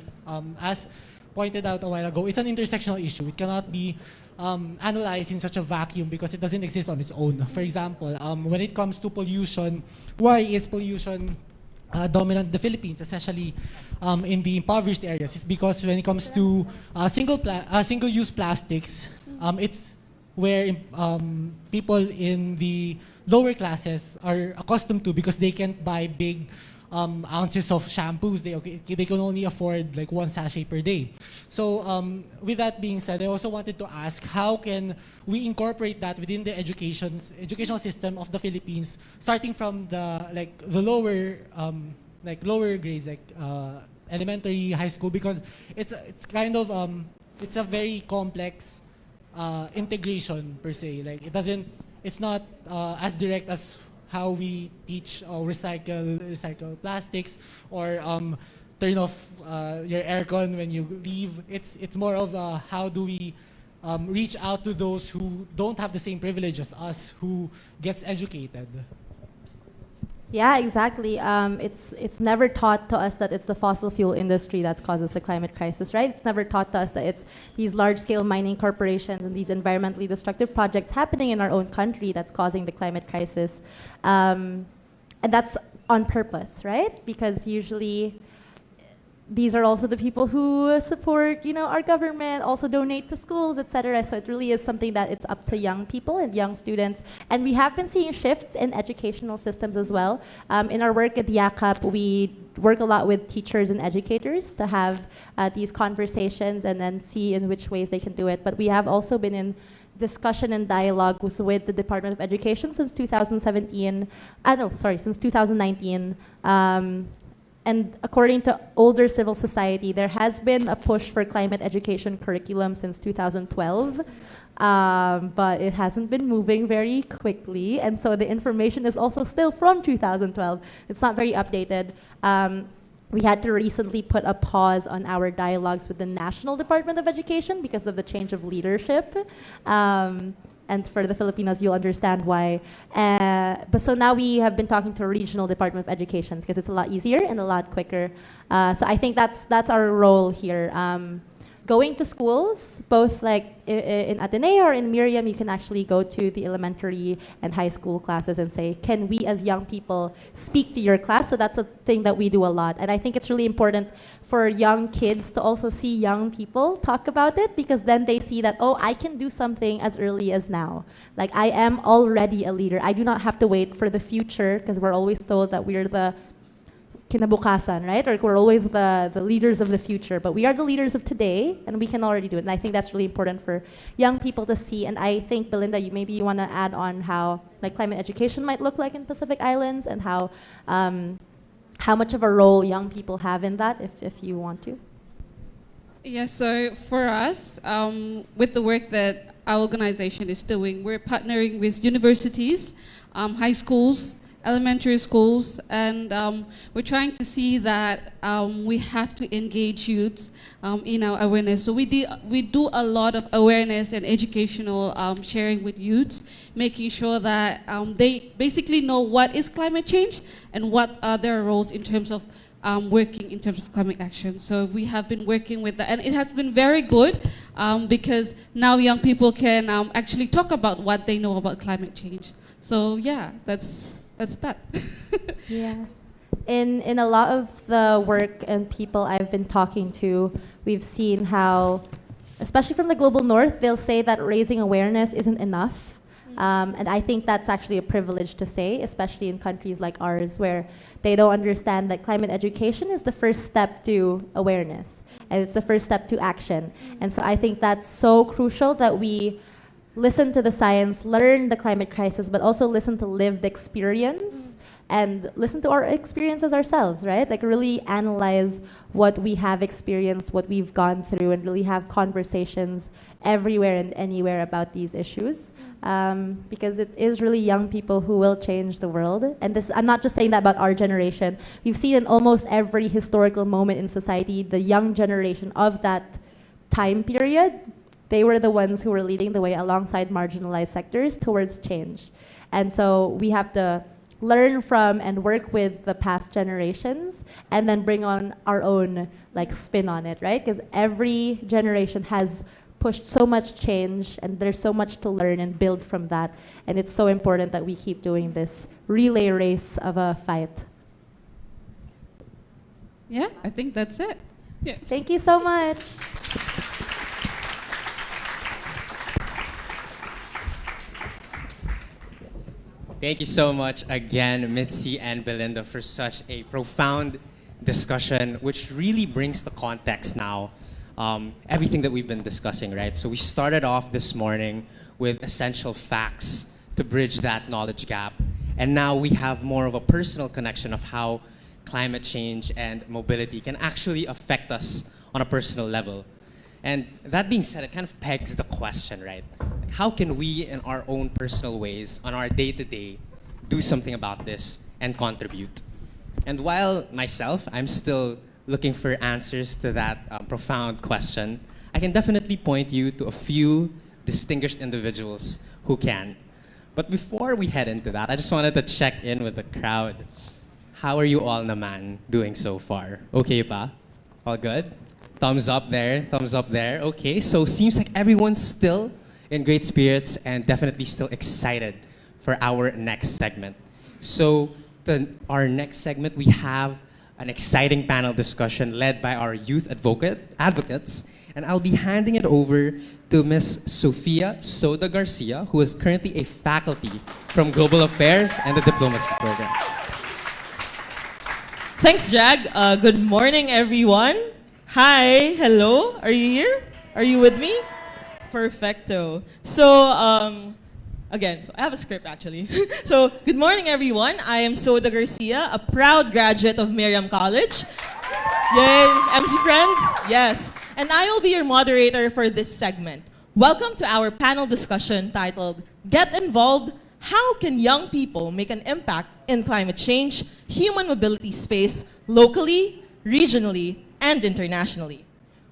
as pointed out a while ago, it's an intersectional issue. It cannot be analyzed in such a vacuum because it doesn't exist on its own. For example, when it comes to pollution, why is pollution dominant in the Philippines, especially in the impoverished areas? It's because when it comes to single-use plastics, it's where people in the lower classes are accustomed to because they can't buy big ounces of shampoos. They can only afford like one sachet per day. So with that being said, I also wanted to ask, how can we incorporate that within the educational system of the Philippines, starting from the lower like lower grades, like elementary, high school, because it's kind of it's a very complex integration per se. Like it's not as direct as how we teach recycle plastics, or turn off your aircon when you leave. It's more of how do we reach out to those who don't have the same privilege as us, who gets educated. Yeah, exactly. It's never taught to us that it's the fossil fuel industry that causes the climate crisis, right? It's never taught to us that it's these large-scale mining corporations and these environmentally destructive projects happening in our own country that's causing the climate crisis. And that's on purpose, right? Because usually these are also the people who support, our government, also donate to schools, etc. So it really is something that it's up to young people and young students. And we have been seeing shifts in educational systems as well. In our work at YACAP, we work a lot with teachers and educators to have these conversations and then see in which ways they can do it. But we have also been in discussion and dialogue with the Department of Education since 2017. Since 2019. And according to older civil society, there has been a push for climate education curriculum since 2012, but it hasn't been moving very quickly. And so the information is also still from 2012. It's not very updated. We had to recently put a pause on our dialogues with the National Department of Education because of the change of leadership. And for the Filipinos, you'll understand why. But so now we have been talking to a regional Department of Education because it's a lot easier and a lot quicker. So I think that's our role here. Going to schools, both like in Ateneo or in Miriam, you can actually go to the elementary and high school classes and say, can we as young people speak to your class? So that's a thing that we do a lot. And I think it's really important for young kids to also see young people talk about it, because then they see that, oh, I can do something as early as now. Like, I am already a leader. I do not have to wait for the future, because we're always told that we're the kinabukasan, right? Or we're always the leaders of the future, but we are the leaders of today, and we can already do it. And I think that's really important for young people to see. And I think, Belinda, maybe you want to add on how like climate education might look like in Pacific Islands, and how much of a role young people have in that, if you want to. Yeah, so for us, with the work that our organization is doing, we're partnering with universities, high schools, elementary schools, and we're trying to see that we have to engage youths in our awareness. So we do a lot of awareness and educational sharing with youths, making sure that they basically know what is climate change and what are their roles in terms of working in terms of climate action. So we have been working with that, and it has been very good because now young people can actually talk about what they know about climate change. So yeah, that's that. Yeah. In a lot of the work and people I've been talking to, we've seen how, especially from the global north, they'll say that raising awareness isn't enough. And I think that's actually a privilege to say, especially in countries like ours, where they don't understand that climate education is the first step to awareness, and it's the first step to action. And so I think that's so crucial that we listen to the science, learn the climate crisis, but also listen to lived experience and listen to our experiences ourselves, right? Like really analyze what we have experienced, what we've gone through, and really have conversations everywhere and anywhere about these issues. Because it is really young people who will change the world. And this, I'm not just saying that about our generation. We've seen in almost every historical moment in society, the young generation of that time period, they were the ones who were leading the way alongside marginalized sectors towards change. And so we have to learn from and work with the past generations and then bring on our own like spin on it, right? Because every generation has pushed so much change, and there's so much to learn and build from that. And it's so important that we keep doing this relay race of a fight. Yeah, I think that's it. Yes. Thank you so much. Thank you so much again, Mitzi and Belinda, for such a profound discussion, which really brings the context now. Everything that we've been discussing, right? So we started off this morning with essential facts to bridge that knowledge gap. And now we have more of a personal connection of how climate change and mobility can actually affect us on a personal level. And that being said, it kind of pegs the question, right? How can we, in our own personal ways, on our day-to-day, do something about this and contribute? And while myself, I'm still looking for answers to that profound question, I can definitely point you to a few distinguished individuals who can. But before we head into that, I just wanted to check in with the crowd. How are you all naman doing so far? Okay pa? All good? Thumbs up there, thumbs up there. Okay, so seems like everyone's still in great spirits and definitely still excited for our next segment. So our next segment, we have an exciting panel discussion led by our youth advocates, and I'll be handing it over to Ms. Sofia Soda Garcia, who is currently a faculty from Global Affairs and the Diplomacy Program. Thanks, Jag. Good morning, everyone. Hi, hello. Are you here? Are you with me? Perfecto. So, again, so I have a script actually. So, good morning, everyone. I am Soda Garcia, a proud graduate of Miriam College. Yay, MC friends? Yes. And I will be your moderator for this segment. Welcome to our panel discussion titled, Get Involved, How Can Young People Make an Impact in Climate Change, Human Mobility Space, locally, regionally, and internationally.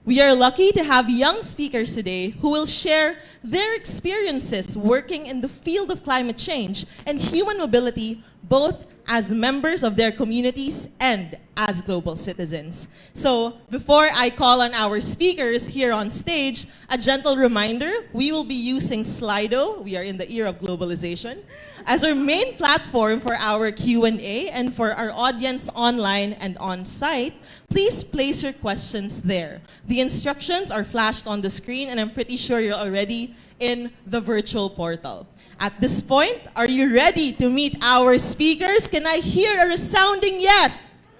We are lucky to have young speakers today who will share their experiences working in the field of climate change and human mobility, both as members of their communities and as global citizens. So before I call on our speakers here on stage, a gentle reminder, we will be using Slido, we are in the era of globalization, as our main platform for our Q&A, and for our audience online and on-site, please place your questions there. The instructions are flashed on the screen, and I'm pretty sure you're already in the virtual portal. At this point, are you ready to meet our speakers? Can I hear a resounding yes?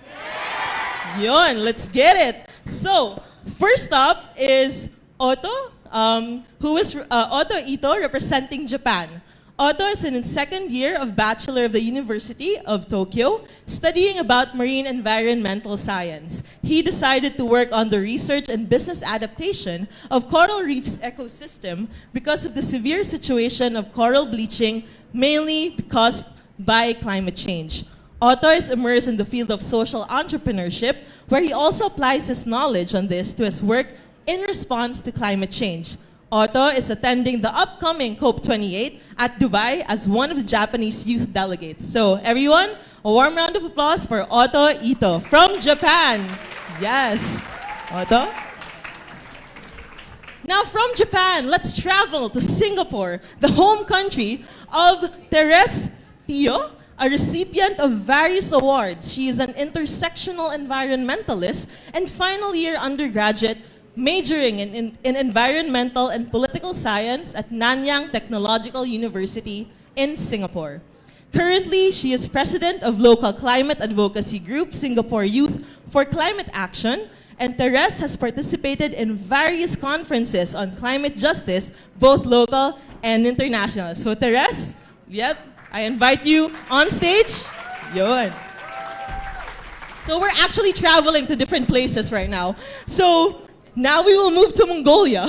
Yes! Yun, let's get it. So, first up is Otto, Otto Ito, representing Japan. Otto is in his second year of Bachelor of the University of Tokyo, studying about marine environmental science. He decided to work on the research and business adaptation of coral reefs ecosystem because of the severe situation of coral bleaching, mainly caused by climate change. Otto is immersed in the field of social entrepreneurship, where he also applies his knowledge on this to his work in response to climate change. Otto is attending the upcoming COP28 at Dubai as one of the Japanese youth delegates. So everyone, a warm round of applause for Otto Ito from Japan. Yes, Otto. Now from Japan, let's travel to Singapore, the home country of Therese Teo, a recipient of various awards. She is an intersectional environmentalist and final year undergraduate majoring in environmental and political science at Nanyang Technological University in Singapore. Currently, she is president of local climate advocacy group Singapore Youth for Climate Action, and Therese has participated in various conferences on climate justice, both local and international. So Therese, yep, I invite you on stage. Yun. So we're actually traveling to different places right now. So now we will move to Mongolia,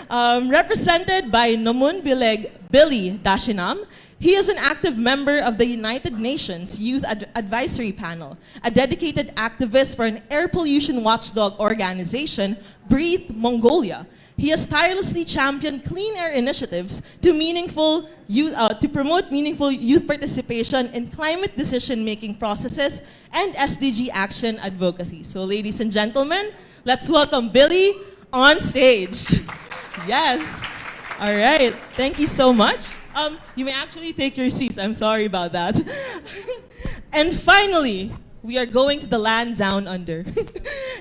represented by Nomun Billy Dashinam. He is an active member of the United Nations Youth Advisory Panel, a dedicated activist for an air pollution watchdog organization, Breathe Mongolia. He has tirelessly championed clean air initiatives to promote meaningful youth participation in climate decision-making processes and SDG action advocacy. So ladies and gentlemen, let's welcome Billy on stage. Yes. All right. Thank you so much. You may actually take your seats. I'm sorry about that. And finally, we are going to the land down under.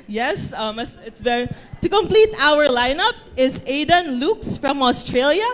Yes, to complete our lineup is Aidan Lukes from Australia.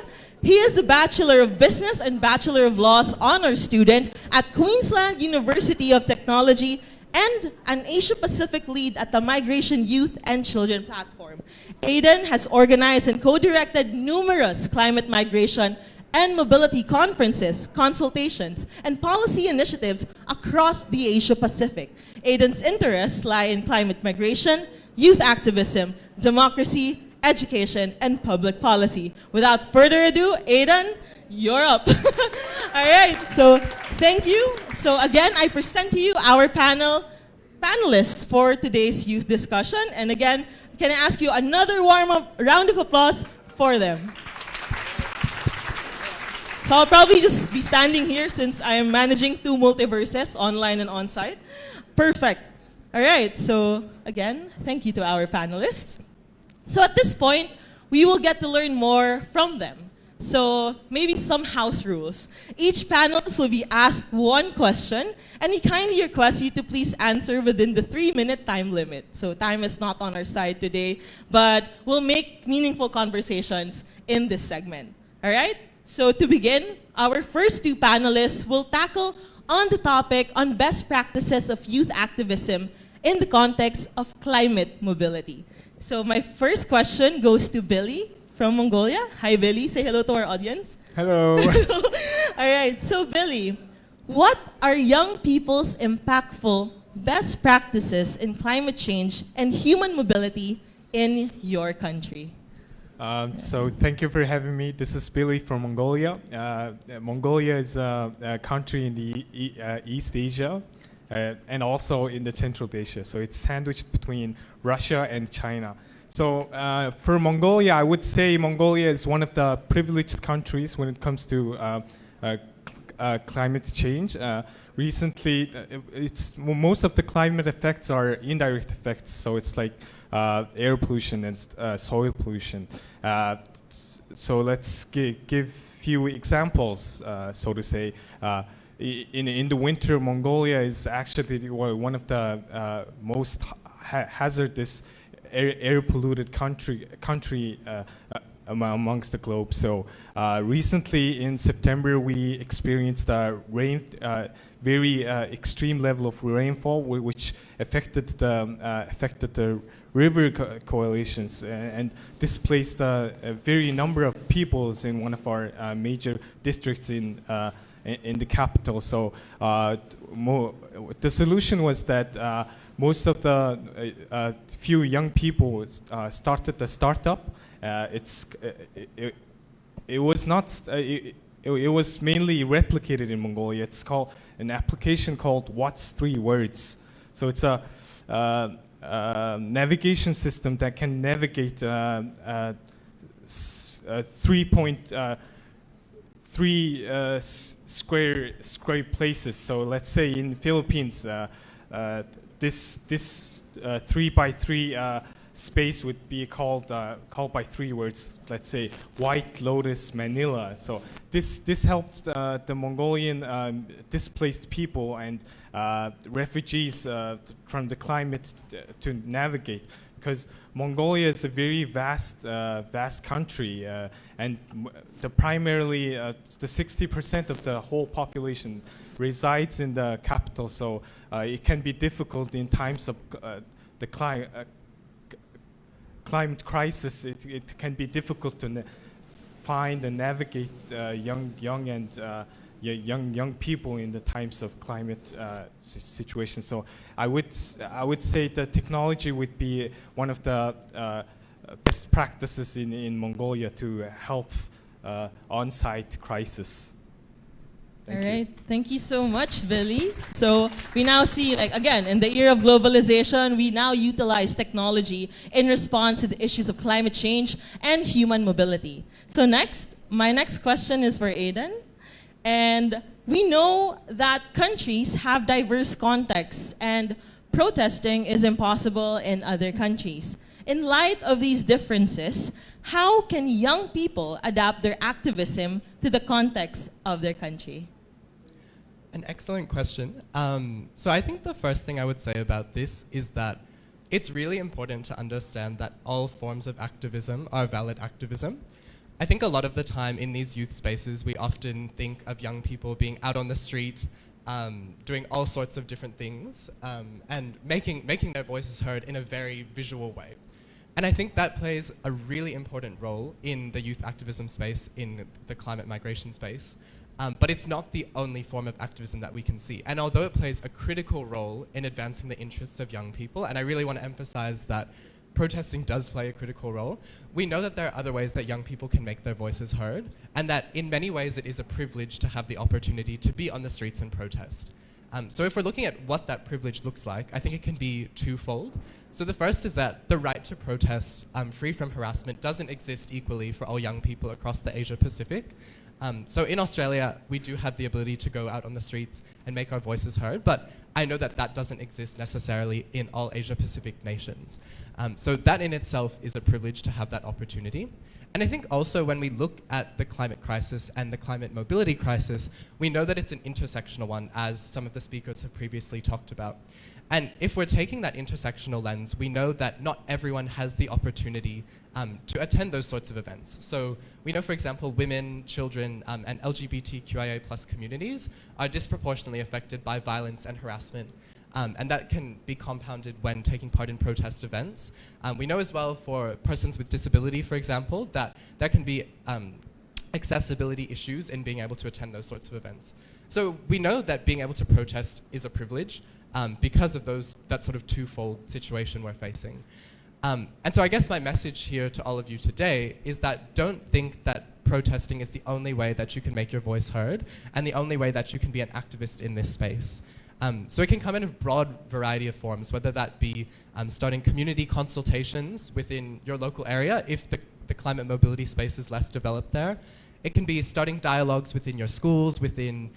He is a Bachelor of Business and Bachelor of Laws honor student at Queensland University of Technology and an Asia-Pacific lead at the Migration Youth and Children Platform. Aidan has organized and co-directed numerous climate migration and mobility conferences, consultations, and policy initiatives across the Asia-Pacific. Aiden's interests lie in climate migration, youth activism, democracy, education, and public policy. Without further ado, Aiden, you're up. All right, so thank you. So again, I present to you our panelists for today's youth discussion. And again, can I ask you another warm-up round of applause for them? So I'll probably just be standing here since I am managing 2 multiverses, online and on-site. Perfect. All right, so again, thank you to our panelists. So at this point, we will get to learn more from them. So maybe some house rules. Each panelist will be asked 1 question, and we kindly request you to please answer within the 3-minute time limit. So time is not on our side today, but we'll make meaningful conversations in this segment. All right? So to begin, our first 2 panelists will tackle on the topic on best practices of youth activism in the context of climate mobility. So my first question goes to Billy from Mongolia. Hi, Billy. Say hello to our audience. Hello. All right. So, Billy, what are young people's impactful best practices in climate change and human mobility in your country? So thank you for having me. This is Billy from Mongolia. Mongolia is a country in the East Asia and also in the Central Asia. So it's sandwiched between Russia and China. So for Mongolia, I would say Mongolia is one of the privileged countries when it comes to climate change. Recently, most of the climate effects are indirect effects. So it's like air pollution and soil pollution. So let's give few examples, so to say. In the winter, Mongolia is actually one of the most hazardous air polluted country amongst the globe. So recently in September, we experienced a very extreme level of rainfall, which affected the river coalitions and displaced a very number of peoples in one of our major districts in the capital. So the solution was that most of the few young people started a startup. It was mainly replicated in Mongolia. It's called an application called What's 3 Words. So it's a navigation system that can navigate 3.3 square places. So let's say in Philippines, this 3x3 space would be called by 3 words. Let's say White Lotus, Manila. So this helped the Mongolian displaced people and refugees from the climate to navigate, because Mongolia is a very vast country, and primarily the 60% of the whole population resides in the capital. So it can be difficult in times of the climate crisis. It can be difficult to find and navigate young people in the times of climate situation. So I would say that technology would be one of the best practices in Mongolia to help on-site crisis. All right, thank you so much, Billy. So we now see, like, again, in the era of globalization, we now utilize technology in response to the issues of climate change and human mobility. So my next question is for Aiden. And we know that countries have diverse contexts and protesting is impossible in other countries. In light of these differences, how can young people adapt their activism to the context of their country? An excellent question. So I think the first thing I would say about this is that it's really important to understand that all forms of activism are valid activism. I think a lot of the time in these youth spaces, we often think of young people being out on the street, doing all sorts of different things, and making their voices heard in a very visual way. And I think that plays a really important role in the youth activism space, in the climate migration space. But it's not the only form of activism that we can see. And although it plays a critical role in advancing the interests of young people, and I really want to emphasize that protesting does play a critical role, we know that there are other ways that young people can make their voices heard, and that in many ways it is a privilege to have the opportunity to be on the streets and protest. So if we're looking at what that privilege looks like, I think it can be twofold. So the first is that the right to protest free from harassment doesn't exist equally for all young people across the Asia Pacific. So in Australia, we do have the ability to go out on the streets and make our voices heard, but I know that that doesn't exist necessarily in all Asia Pacific nations. So that in itself is a privilege to have that opportunity. And I think also when we look at the climate crisis and the climate mobility crisis, we know that it's an intersectional one, as some of the speakers have previously talked about. And if we're taking that intersectional lens, we know that not everyone has the opportunity to attend those sorts of events. So we know, for example, women, children, and LGBTQIA+ communities are disproportionately affected by violence and harassment. And that can be compounded when taking part in protest events. We know as well for persons with disability, for example, that there can be accessibility issues in being able to attend those sorts of events. So we know that being able to protest is a privilege because of that sort of twofold situation we're facing. And so I guess my message here to all of you today is that don't think that protesting is the only way that you can make your voice heard and the only way that you can be an activist in this space. So it can come in a broad variety of forms, whether that be starting community consultations within your local area if the climate mobility space is less developed there. It can be starting dialogues within your schools, within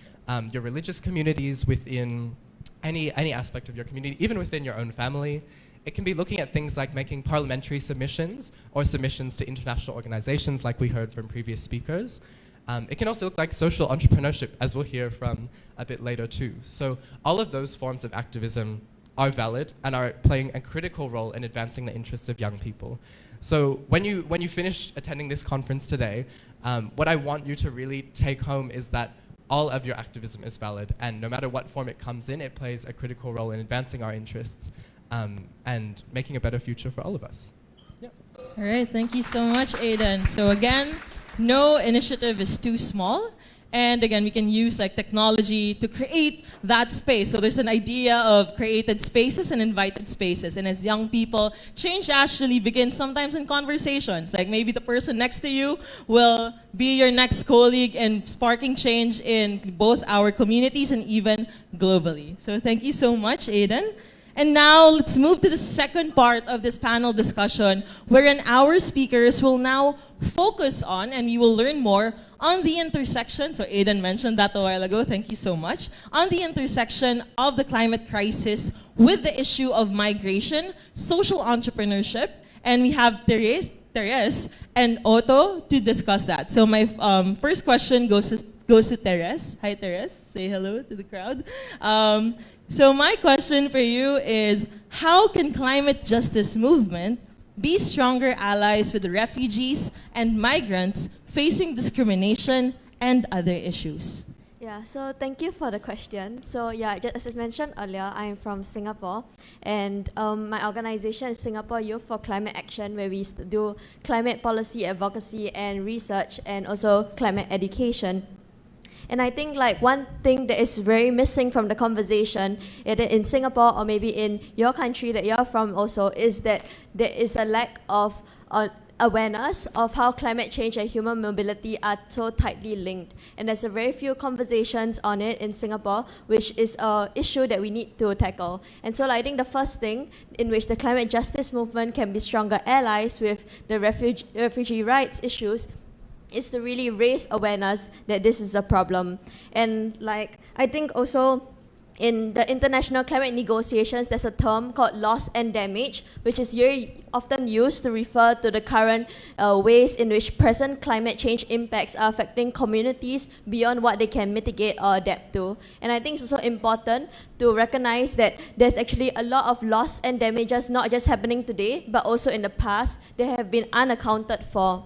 your religious communities, within any aspect of your community, even within your own family. It can be looking at things like making parliamentary submissions or submissions to international organizations like we heard from previous speakers. It can also look like social entrepreneurship, as we'll hear from a bit later too. So all of those forms of activism are valid and are playing a critical role in advancing the interests of young people. So when you finish attending this conference today, what I want you to really take home is that all of your activism is valid, and no matter what form it comes in, it plays a critical role in advancing our interests and making a better future for all of us. Yeah. All right, thank you so much, Aiden. So again, no initiative is too small. And again, we can use like technology to create that space. So there's an idea of created spaces and invited spaces. And as young people, change actually begins sometimes in conversations. Like maybe the person next to you will be your next colleague in sparking change in both our communities and even globally. So thank you so much, Aiden. And now let's move to the second part of this panel discussion, wherein our speakers will now focus on, and we will learn more on the intersection, so Aiden mentioned that a while ago, thank you so much, on the intersection of the climate crisis with the issue of migration, social entrepreneurship, and we have Therese and Otto to discuss that. So my first question goes to Therese. Hi Therese, say hello to the crowd. So my question for you is, how can climate justice movement be stronger allies with refugees and migrants facing discrimination and other issues? Yeah, so thank you for the question. So yeah, just as I mentioned earlier, I'm from Singapore, and my organization is Singapore Youth for Climate Action, where we do climate policy advocacy and research and also climate education. And I think like one thing that is very missing from the conversation either in Singapore or maybe in your country that you're from also is that there is a lack of awareness of how climate change and human mobility are so tightly linked. And there's a very few conversations on it in Singapore, which is an issue that we need to tackle. And so I think the first thing in which the climate justice movement can be stronger allies with the refugee rights issues is to really raise awareness that this is a problem. And like, I think also in the international climate negotiations, there's a term called loss and damage, which is very often used to refer to the current ways in which present climate change impacts are affecting communities beyond what they can mitigate or adapt to. And I think it's also important to recognize that there's actually a lot of loss and damages not just happening today, but also in the past, they have been unaccounted for.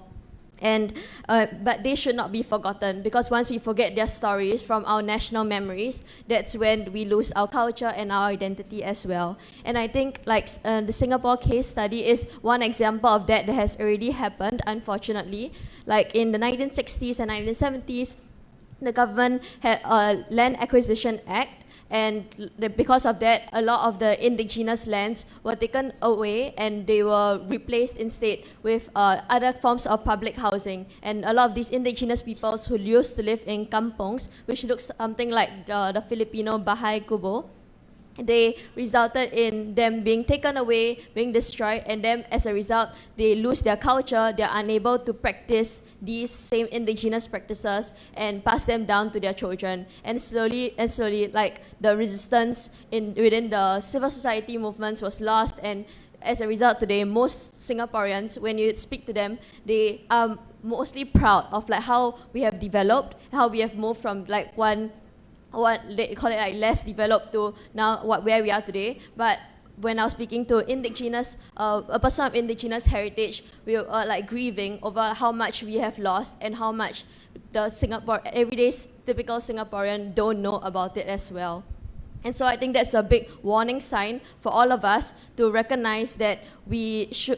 But they should not be forgotten, because once we forget their stories from our national memories, that's when we lose our culture and our identity as well. And I think the Singapore case study is one example of that has already happened, unfortunately. Like in the 1960s and 1970s, the government had a Land Acquisition Act, and because of that, a lot of the indigenous lands were taken away and they were replaced instead with other forms of public housing. And a lot of these indigenous peoples who used to live in kampongs, which looks something like the Filipino Bahay Kubo, they resulted in them being taken away, being destroyed, and then as a result, they lose their culture, they're unable to practice these same indigenous practices and pass them down to their children. And slowly, like the resistance within the civil society movements was lost, and as a result today, most Singaporeans, when you speak to them, they are mostly proud of like how we have developed, how we have moved from like what they call it like less developed to now where we are today. But when I was speaking to a person of indigenous heritage, we were like grieving over how much we have lost and how much the everyday typical Singaporean don't know about it as well. And so I think that's a big warning sign for all of us to recognize that we should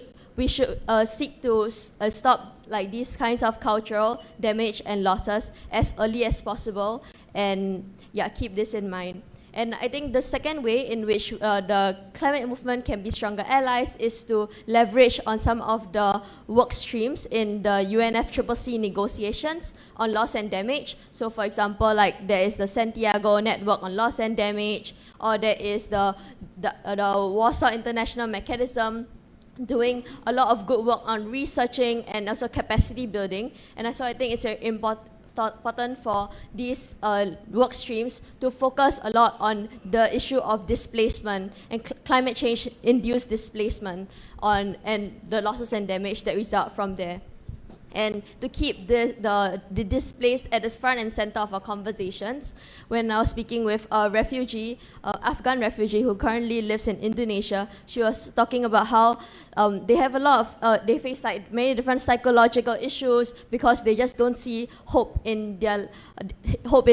seek to stop like these kinds of cultural damage and losses as early as possible, and keep this in mind. And I think the second way in which the climate movement can be stronger allies is to leverage on some of the work streams in the UNFCCC negotiations on loss and damage. So for example, like there is the Santiago Network on Loss and Damage, or there is the Warsaw International Mechanism doing a lot of good work on researching and also capacity building. And so I think it's important for these work streams to focus a lot on the issue of displacement and climate change induced displacement and the losses and damage that result from there, and to keep the displaced at the front and center of our conversations. When I was speaking with a refugee, Afghan refugee who currently lives in Indonesia, she was talking about how they have they face like many different psychological issues because they just don't see hope in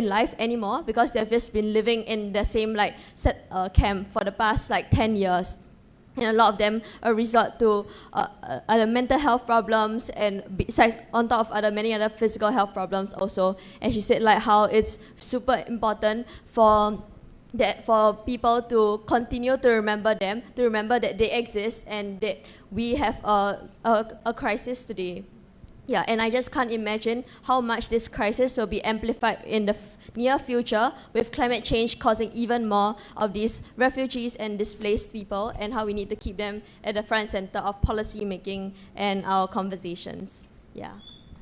life anymore, because they've just been living in the same camp for the past 10 years. And a lot of them resort to other mental health problems, and besides, on top of many other physical health problems also. And she said how it's super important for people to continue to remember them, to remember that they exist and that we have a crisis today. Yeah, and I just can't imagine how much this crisis will be amplified in the near future, with climate change causing even more of these refugees and displaced people, and how we need to keep them at the front center of policy making and our conversations. Yeah.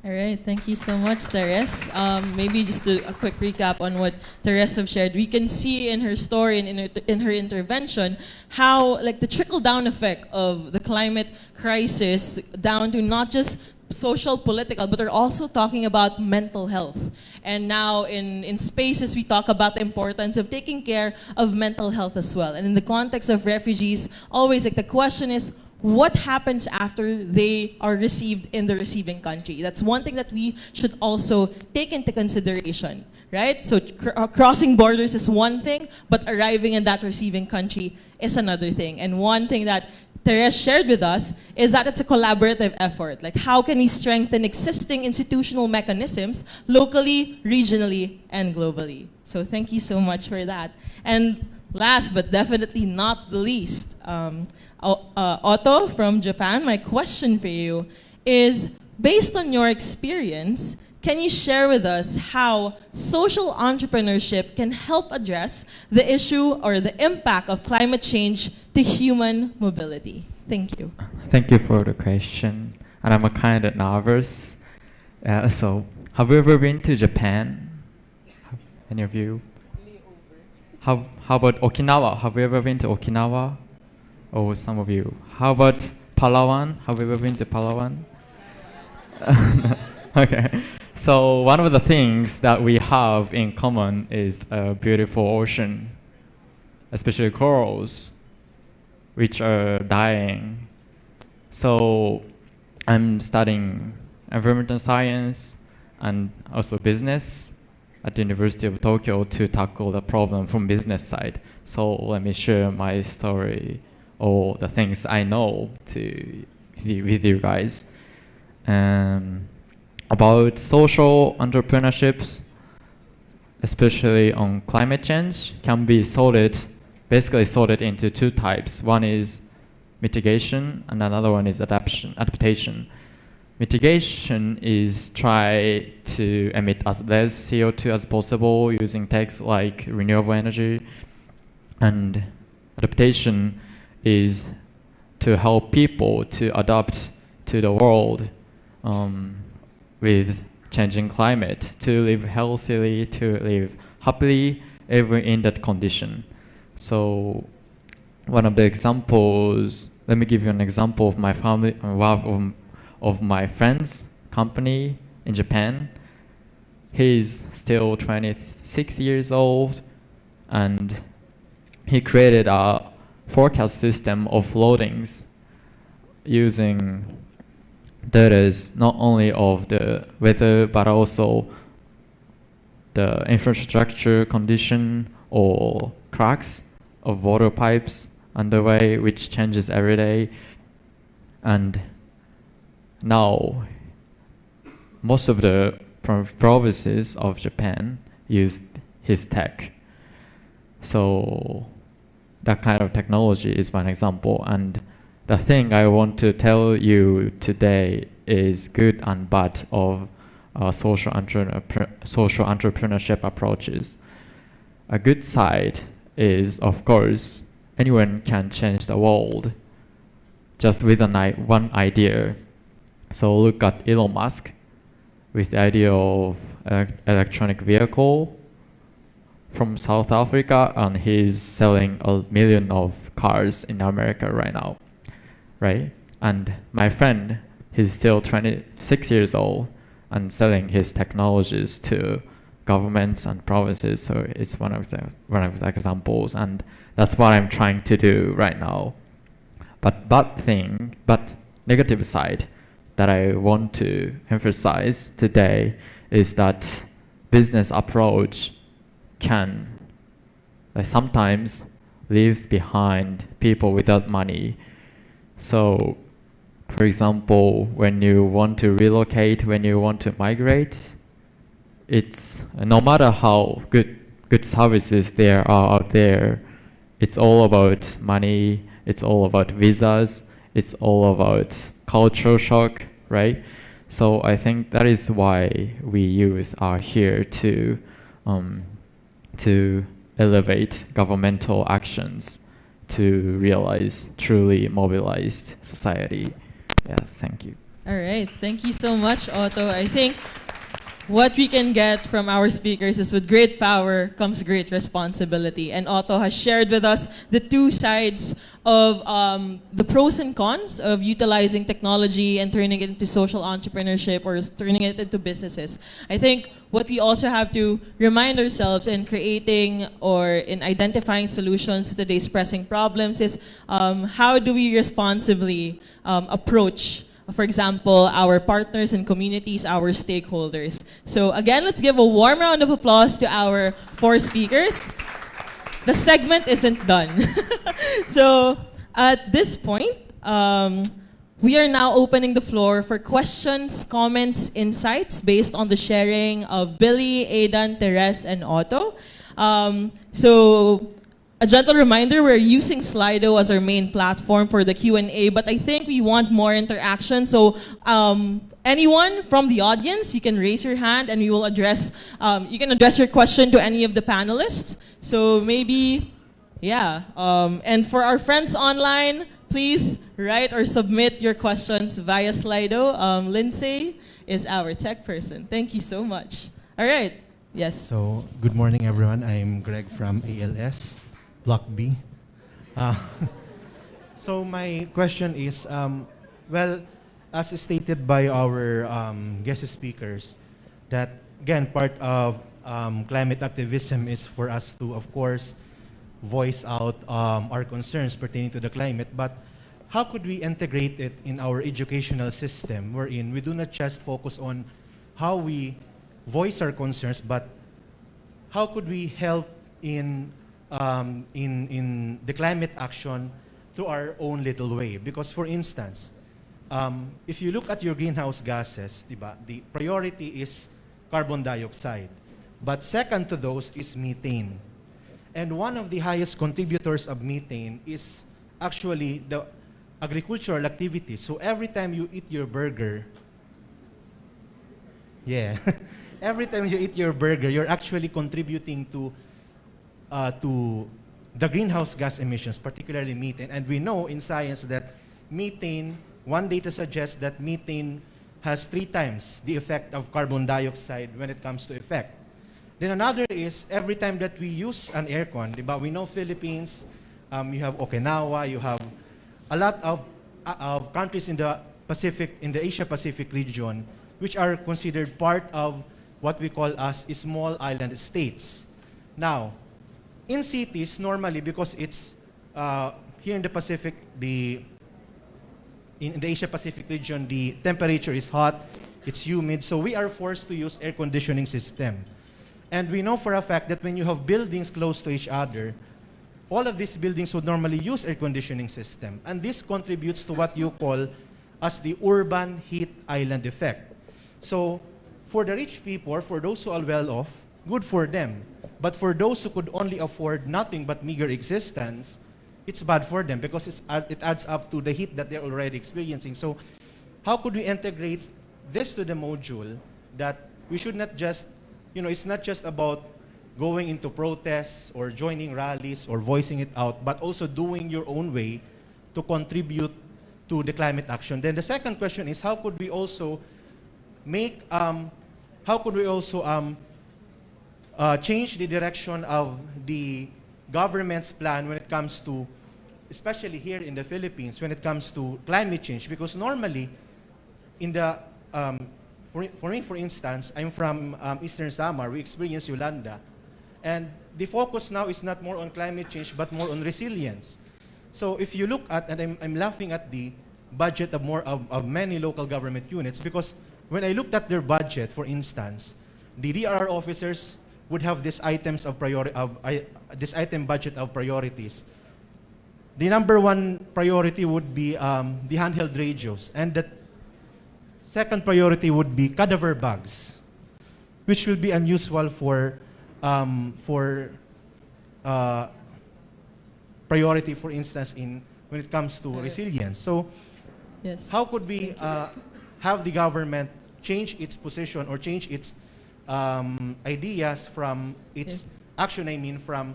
All right, thank you so much, Teres. Maybe just a quick recap on what Teres have shared. We can see in her story and in her intervention how the trickle-down effect of the climate crisis down to not just social, political, but they're also talking about mental health. And now in spaces, we talk about the importance of taking care of mental health as well. And in the context of refugees, always the question is, what happens after they are received in the receiving country? That's one thing that we should also take into consideration, right? So crossing borders is one thing, but arriving in that receiving country is another thing. And one thing that Teres shared with us is that it's a collaborative effort. How can we strengthen existing institutional mechanisms locally, regionally, and globally? So thank you so much for that. And last but definitely not the least, Otto from Japan, my question for you is, based on your experience, can you share with us how social entrepreneurship can help address the issue or the impact of climate change to human mobility? Thank you. Thank you for the question. And I'm kind of nervous. So, have you ever been to Japan? Any of you? How about Okinawa? Have you ever been to Okinawa? Oh, some of you. How about Palawan? Have you ever been to Palawan? Okay. So one of the things that we have in common is a beautiful ocean, especially corals, which are dying. So I'm studying environmental science and also business at the University of Tokyo to tackle the problem from business side. So let me share my story or the things I know with you guys. About social entrepreneurships, especially on climate change, can be basically sorted into two types. One is mitigation and another one is adaptation. Mitigation is try to emit as less CO2 as possible using techs like renewable energy. And adaptation is to help people to adapt to the world with changing climate, to live healthily, to live happily, even in that condition. So one of the examples, let me give you an example of my family, of my friend's company in Japan. He's still 26 years old, and he created a forecast system of loadings using data not only of the weather but also the infrastructure condition or cracks of water pipes underway, which changes every day. And now most of the provinces of Japan use his tech. So that kind of technology is one example. And the thing I want to tell you today is good and bad of social entrepreneurship approaches. A good side is, of course, anyone can change the world just with one idea. So look at Elon Musk with the idea of electronic vehicle from South Africa, and he's selling 1 million of cars in America right now, right? And my friend, he's still 26 years old and selling his technologies to governments and provinces. So it's one of the examples, and that's what I'm trying to do right now. But negative side that I want to emphasize today is that business approach can sometimes leaves behind people without money. So for example, when you want to relocate, when you want to migrate, it's no matter how good services there are out there, it's all about money, it's all about visas, it's all about cultural shock, right? So I think that is why we youth are here to elevate governmental actions to realize truly mobilized society. Yeah, thank you. All right, thank you so much, Otto. I think what we can get from our speakers is with great power comes great responsibility. And Otto has shared with us the two sides of the pros and cons of utilizing technology and turning it into social entrepreneurship or turning it into businesses. I think what we also have to remind ourselves in creating or in identifying solutions to today's pressing problems is how do we responsibly approach, for example, our partners and communities, our stakeholders. So again, let's give a warm round of applause to our 4 speakers. The segment isn't done. So at this point, we are now opening the floor for questions, comments, insights based on the sharing of Billy, Aidan, Teres, and Otto. So a gentle reminder, we're using Slido as our main platform for the Q&A, but I think we want more interaction. So anyone from the audience, you can raise your hand and we will address, you can address your question to any of the panelists. So maybe, yeah. And for our friends online, please write or submit your questions via Slido. Lindsay is our tech person. Thank you so much. All right, yes. So good morning, everyone. I'm Greg from ALS. Block B. So my question is, well, as stated by our guest speakers, that again, part of climate activism is for us to, of course, voice out our concerns pertaining to the climate. But how could we integrate it in our educational system, wherein we do not just focus on how we voice our concerns, but how could we help in the climate action through our own little way? Because, for instance, if you look at your greenhouse gases, diba, the priority is carbon dioxide. But second to those is methane. And one of the highest contributors of methane is actually the agricultural activity. So every time you eat your burger, yeah, every time you eat your burger, you're actually contributing to the greenhouse gas emissions, particularly methane. And we know in science that methane, one data suggests that methane has 3 times the effect of carbon dioxide when it comes to effect. Then another is every time that we use an aircon, diba? We know Philippines, you have Okinawa, you have a lot of countries in the Pacific, in the Asia-Pacific region, which are considered part of what we call as small island states. Now, in cities, normally, because it's here in the Pacific, in the Asia-Pacific region, the temperature is hot, it's humid, so we are forced to use air conditioning system. And we know for a fact that when you have buildings close to each other, all of these buildings would normally use air conditioning system. And this contributes to what you call as the urban heat island effect. So for the rich people, for those who are well off, good for them. But for those who could only afford nothing but meager existence, it's bad for them because it adds up to the heat that they're already experiencing. So how could we integrate this to the module that we should not just, it's not just about going into protests or joining rallies or voicing it out, but also doing your own way to contribute to the climate action. Then the second question is how could we also change the direction of the government's plan when it comes to, especially here in the Philippines, when it comes to climate change? Because normally, in the, for me, for instance, I'm from Eastern Samar, we experience Yolanda, and the focus now is not more on climate change, but more on resilience. So if you look at, and I'm laughing at the budget of many local government units, because when I looked at their budget, for instance, the DRR officers would have this items of this item budget of priorities. The number one priority would be the handheld radios, and the second priority would be cadaver bags, which will be unusual for priority, for instance, when it comes to resilience. So, yes, how could we have the government change its position or change its ideas from its action, from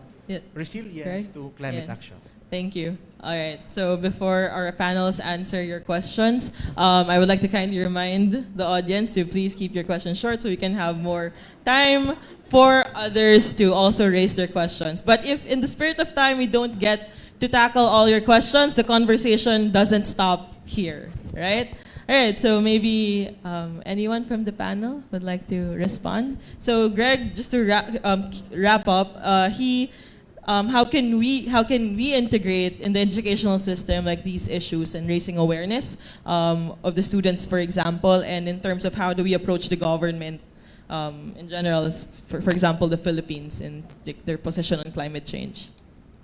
resilience to climate action? Thank you. All right. So before our panelists answer your questions, I would like to kindly remind the audience to please keep your questions short so we can have more time for others to also raise their questions. But if in the spirit of time we don't get to tackle all your questions, the conversation doesn't stop here, right? All right, so maybe anyone from the panel would like to respond. So Greg, just to wrap up, how can we integrate in the educational system like these issues and raising awareness of the students, for example, and in terms of how do we approach the government in general, for example, the Philippines and their position on climate change?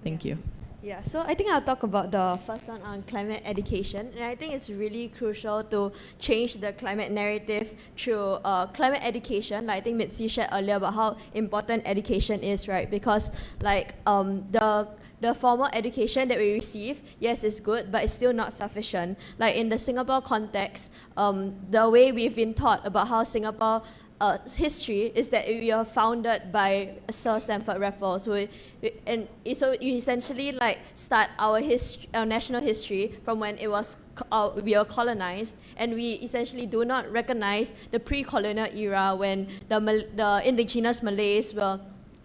Thank you. Yeah, so I think I'll talk about the first one on climate education. And I think it's really crucial to change the climate narrative through climate education. Like I think Mitzi shared earlier about how important education is, right? Because like the formal education that we receive, yes, it's good, but it's still not sufficient. Like in the Singapore context, the way we've been taught about how Singapore history is that we are founded by Sir Stamford Raffles. So you essentially like start our national history from when it was we were colonized, and we essentially do not recognize the pre-colonial era when the indigenous Malays were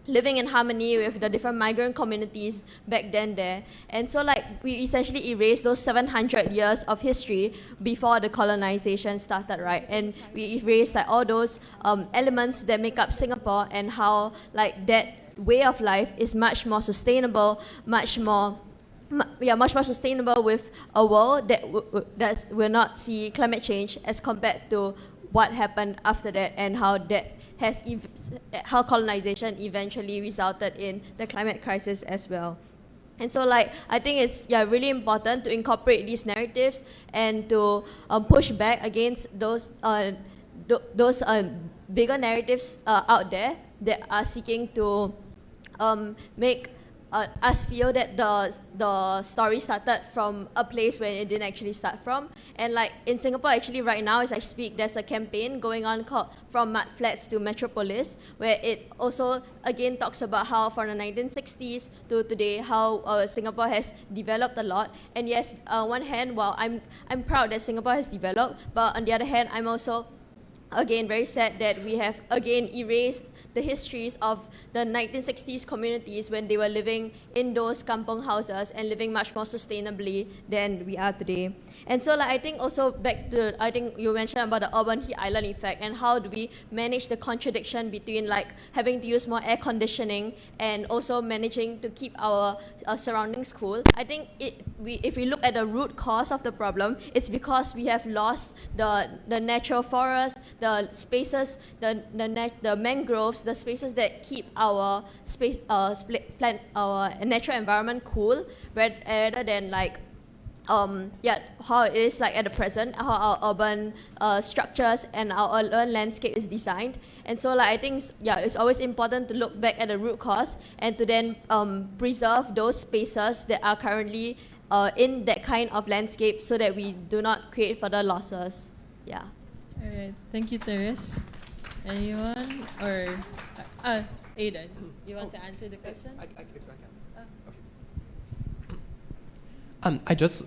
living in harmony with the different migrant communities back then there. And so like we essentially erased those 700 years of history before the colonization started, right? And we erased like all those elements that make up Singapore, and how like that way of life is much more sustainable, much more much more sustainable with a world that that will not see climate change as compared to what happened after that, and how that has how colonization eventually resulted in the climate crisis as well. And so, like, I think it's really important to incorporate these narratives and to push back against those bigger narratives out there that are seeking to make us feel that the story started from a place where it didn't actually start from. And like in Singapore, actually right now as I speak, there's a campaign going on called From Mud Flats to Metropolis, where it also again talks about how from the 1960s to today, how Singapore has developed a lot. And yes, on one hand, while I'm proud that Singapore has developed, but on the other hand, I'm also again very sad that we have again erased the histories of the 1960s communities when they were living in those kampong houses and living much more sustainably than we are today. And so like, I think also back to, I think you mentioned about the urban heat island effect and how do we manage the contradiction between like having to use more air conditioning and also managing to keep our surroundings cool. I think if we look at the root cause of the problem, it's because we have lost the natural forest, the spaces, the mangroves, the spaces that keep our our natural environment cool, rather than like how it is like at the present, how our urban structures and our urban landscape is designed. And so like I think it's always important to look back at the root cause and to then preserve those spaces that are currently in that kind of landscape so that we do not create further losses. Yeah. All right, thank you, Teres. Anyone? Or Aiden, you want to answer the question? If I can.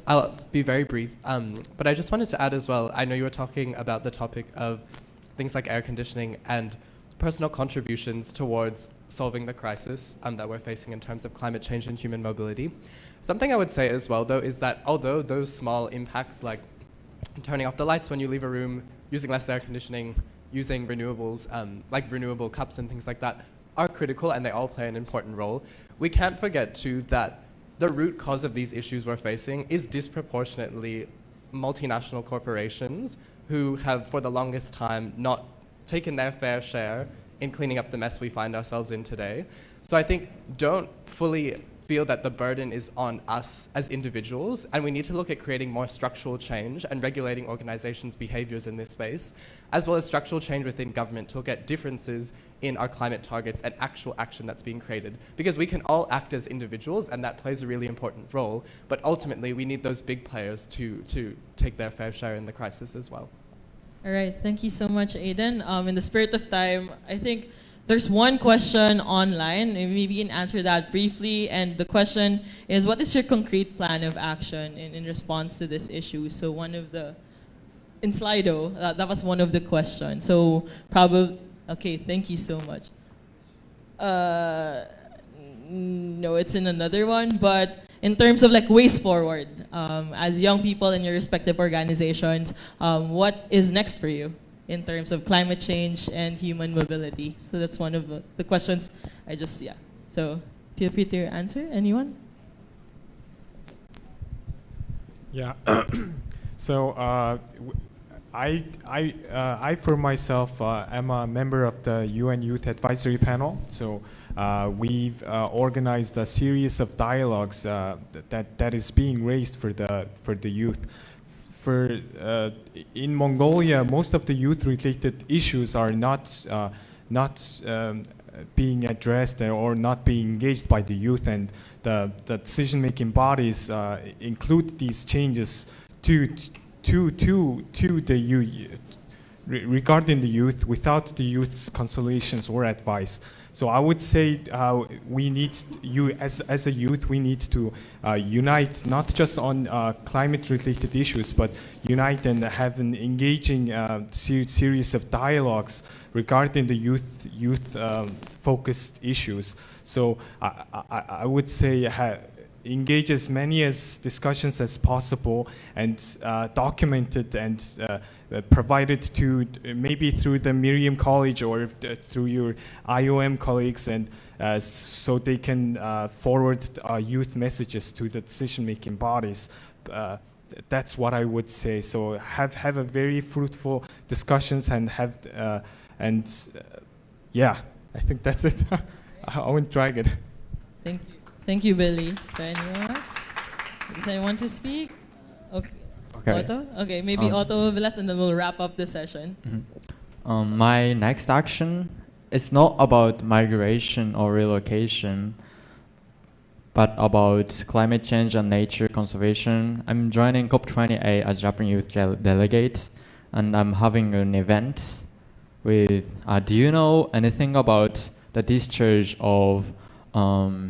I'll be very brief, but I just wanted to add as well, I know you were talking about the topic of things like air conditioning and personal contributions towards solving the crisis that we're facing in terms of climate change and human mobility. Something I would say as well, though, is that although those small impacts like turning off the lights when you leave a room, using less air conditioning, using renewables, like renewable cups and things like that, are critical and they all play an important role, we can't forget too that the root cause of these issues we're facing is disproportionately multinational corporations who have for the longest time not taken their fair share in cleaning up the mess we find ourselves in today. So I think don't fully feel that the burden is on us as individuals, and we need to look at creating more structural change and regulating organizations' behaviors in this space, as well as structural change within government to look at differences in our climate targets and actual action that's being created. Because we can all act as individuals, and that plays a really important role, but ultimately we need those big players to take their fair share in the crisis as well. All right, thank you so much, Aiden. In the spirit of time, I think there's one question online, and maybe you can answer that briefly. And the question is, what is your concrete plan of action in response to this issue? So one of the, in Slido, that was one of the questions. So probably, okay, thank you so much. No, it's in another one, but in terms of like ways forward, as young people in your respective organizations, what is next for you in terms of climate change and human mobility? So that's one of the questions I just, So feel free to answer, anyone? Yeah. So I for myself am a member of the UN Youth Advisory Panel. So we've organized a series of dialogues that is being raised for the youth. In Mongolia, most of the youth-related issues are not being addressed or not being engaged by the youth, and the decision-making bodies include these changes to the youth regarding the youth without the youth's consolations or advice. So I would say we need as a youth, we need to unite not just on climate-related issues, but unite and have an engaging series of dialogues regarding the youth-focused issues. So I would say engage as many as discussions as possible and document it and provide it to maybe through the Miriam College or through your IOM colleagues, and so they can forward youth messages to the decision-making bodies. That's what I would say. So have a very fruitful discussions and yeah, I think that's it. I won't drag it. Thank you. Thank you, Billy. So anyone? Does anyone want to speak? Okay. Otto? Okay, maybe Otto will last and then we'll wrap up the session. My next action is not about migration or relocation, but about climate change and nature conservation. I'm joining COP28 as Japanese youth delegate, and I'm having an event with, do you know anything about the discharge of what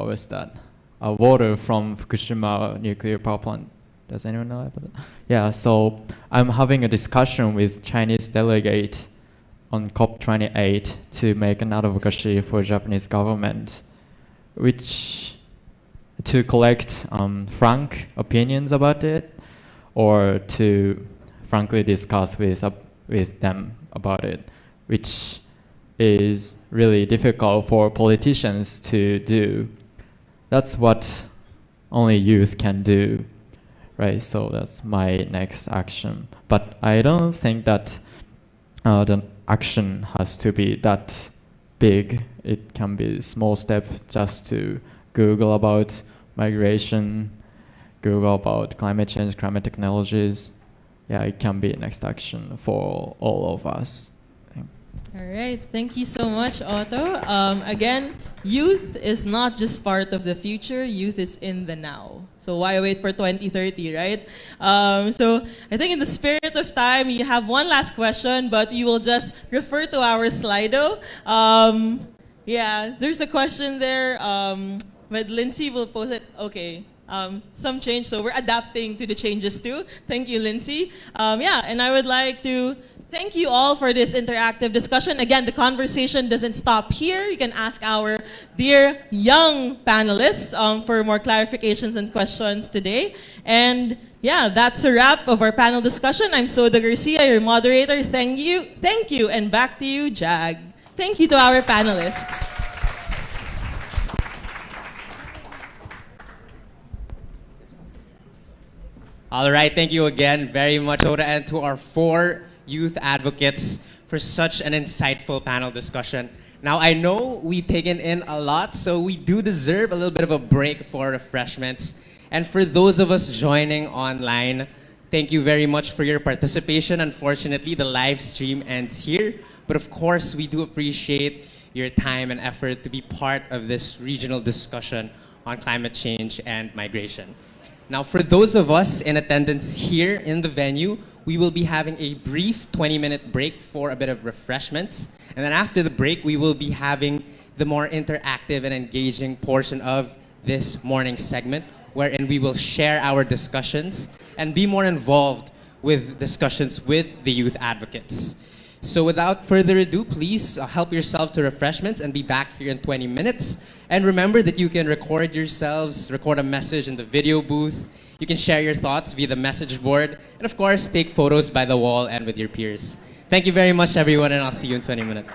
was that? Water from Fukushima nuclear power plant. Does anyone know about that? Yeah, so I'm having a discussion with Chinese delegate on COP28 to make an advocacy for Japanese government, which to collect frank opinions about it, or to frankly discuss with them about it, which is really difficult for politicians to do. That's what only youth can do, right? So that's my next action. But I don't think that the action has to be that big. It can be small steps, just to Google about migration, Google about climate change, climate technologies. Yeah, it can be next action for all of us. All right, thank you so much, Otto. Again, youth is not just part of the future, youth is in the now. So why wait for 2030, right? So I think in the spirit of time, you have one last question, but you will just refer to our Slido. Yeah, there's a question there, but Lindsay will post it. Okay. Some change, so we're adapting to the changes too. Thank you, Lindsay. Yeah, and I would like to thank you all for this interactive discussion. Again, the conversation doesn't stop here. You can ask our dear young panelists for more clarifications and questions today. And yeah, that's a wrap of our panel discussion. I'm Soda Garcia, your moderator. Thank you, and back to you, Jag. Thank you to our panelists. All right, thank you again very much, Oda, and to our 4 youth advocates for such an insightful panel discussion. Now, I know we've taken in a lot, so we do deserve a little bit of a break for refreshments. And for those of us joining online, thank you very much for your participation. Unfortunately, the live stream ends here, but of course, we do appreciate your time and effort to be part of this regional discussion on climate change and migration. Now, for those of us in attendance here in the venue, we will be having a brief 20-minute break for a bit of refreshments. And then after the break, we will be having the more interactive and engaging portion of this morning segment, wherein we will share our discussions and be more involved with discussions with the youth advocates. So without further ado, please help yourself to refreshments and be back here in 20 minutes. And remember that you can record yourselves, record a message in the video booth. You can share your thoughts via the message board. And of course, take photos by the wall and with your peers. Thank you very much, everyone, and I'll see you in 20 minutes.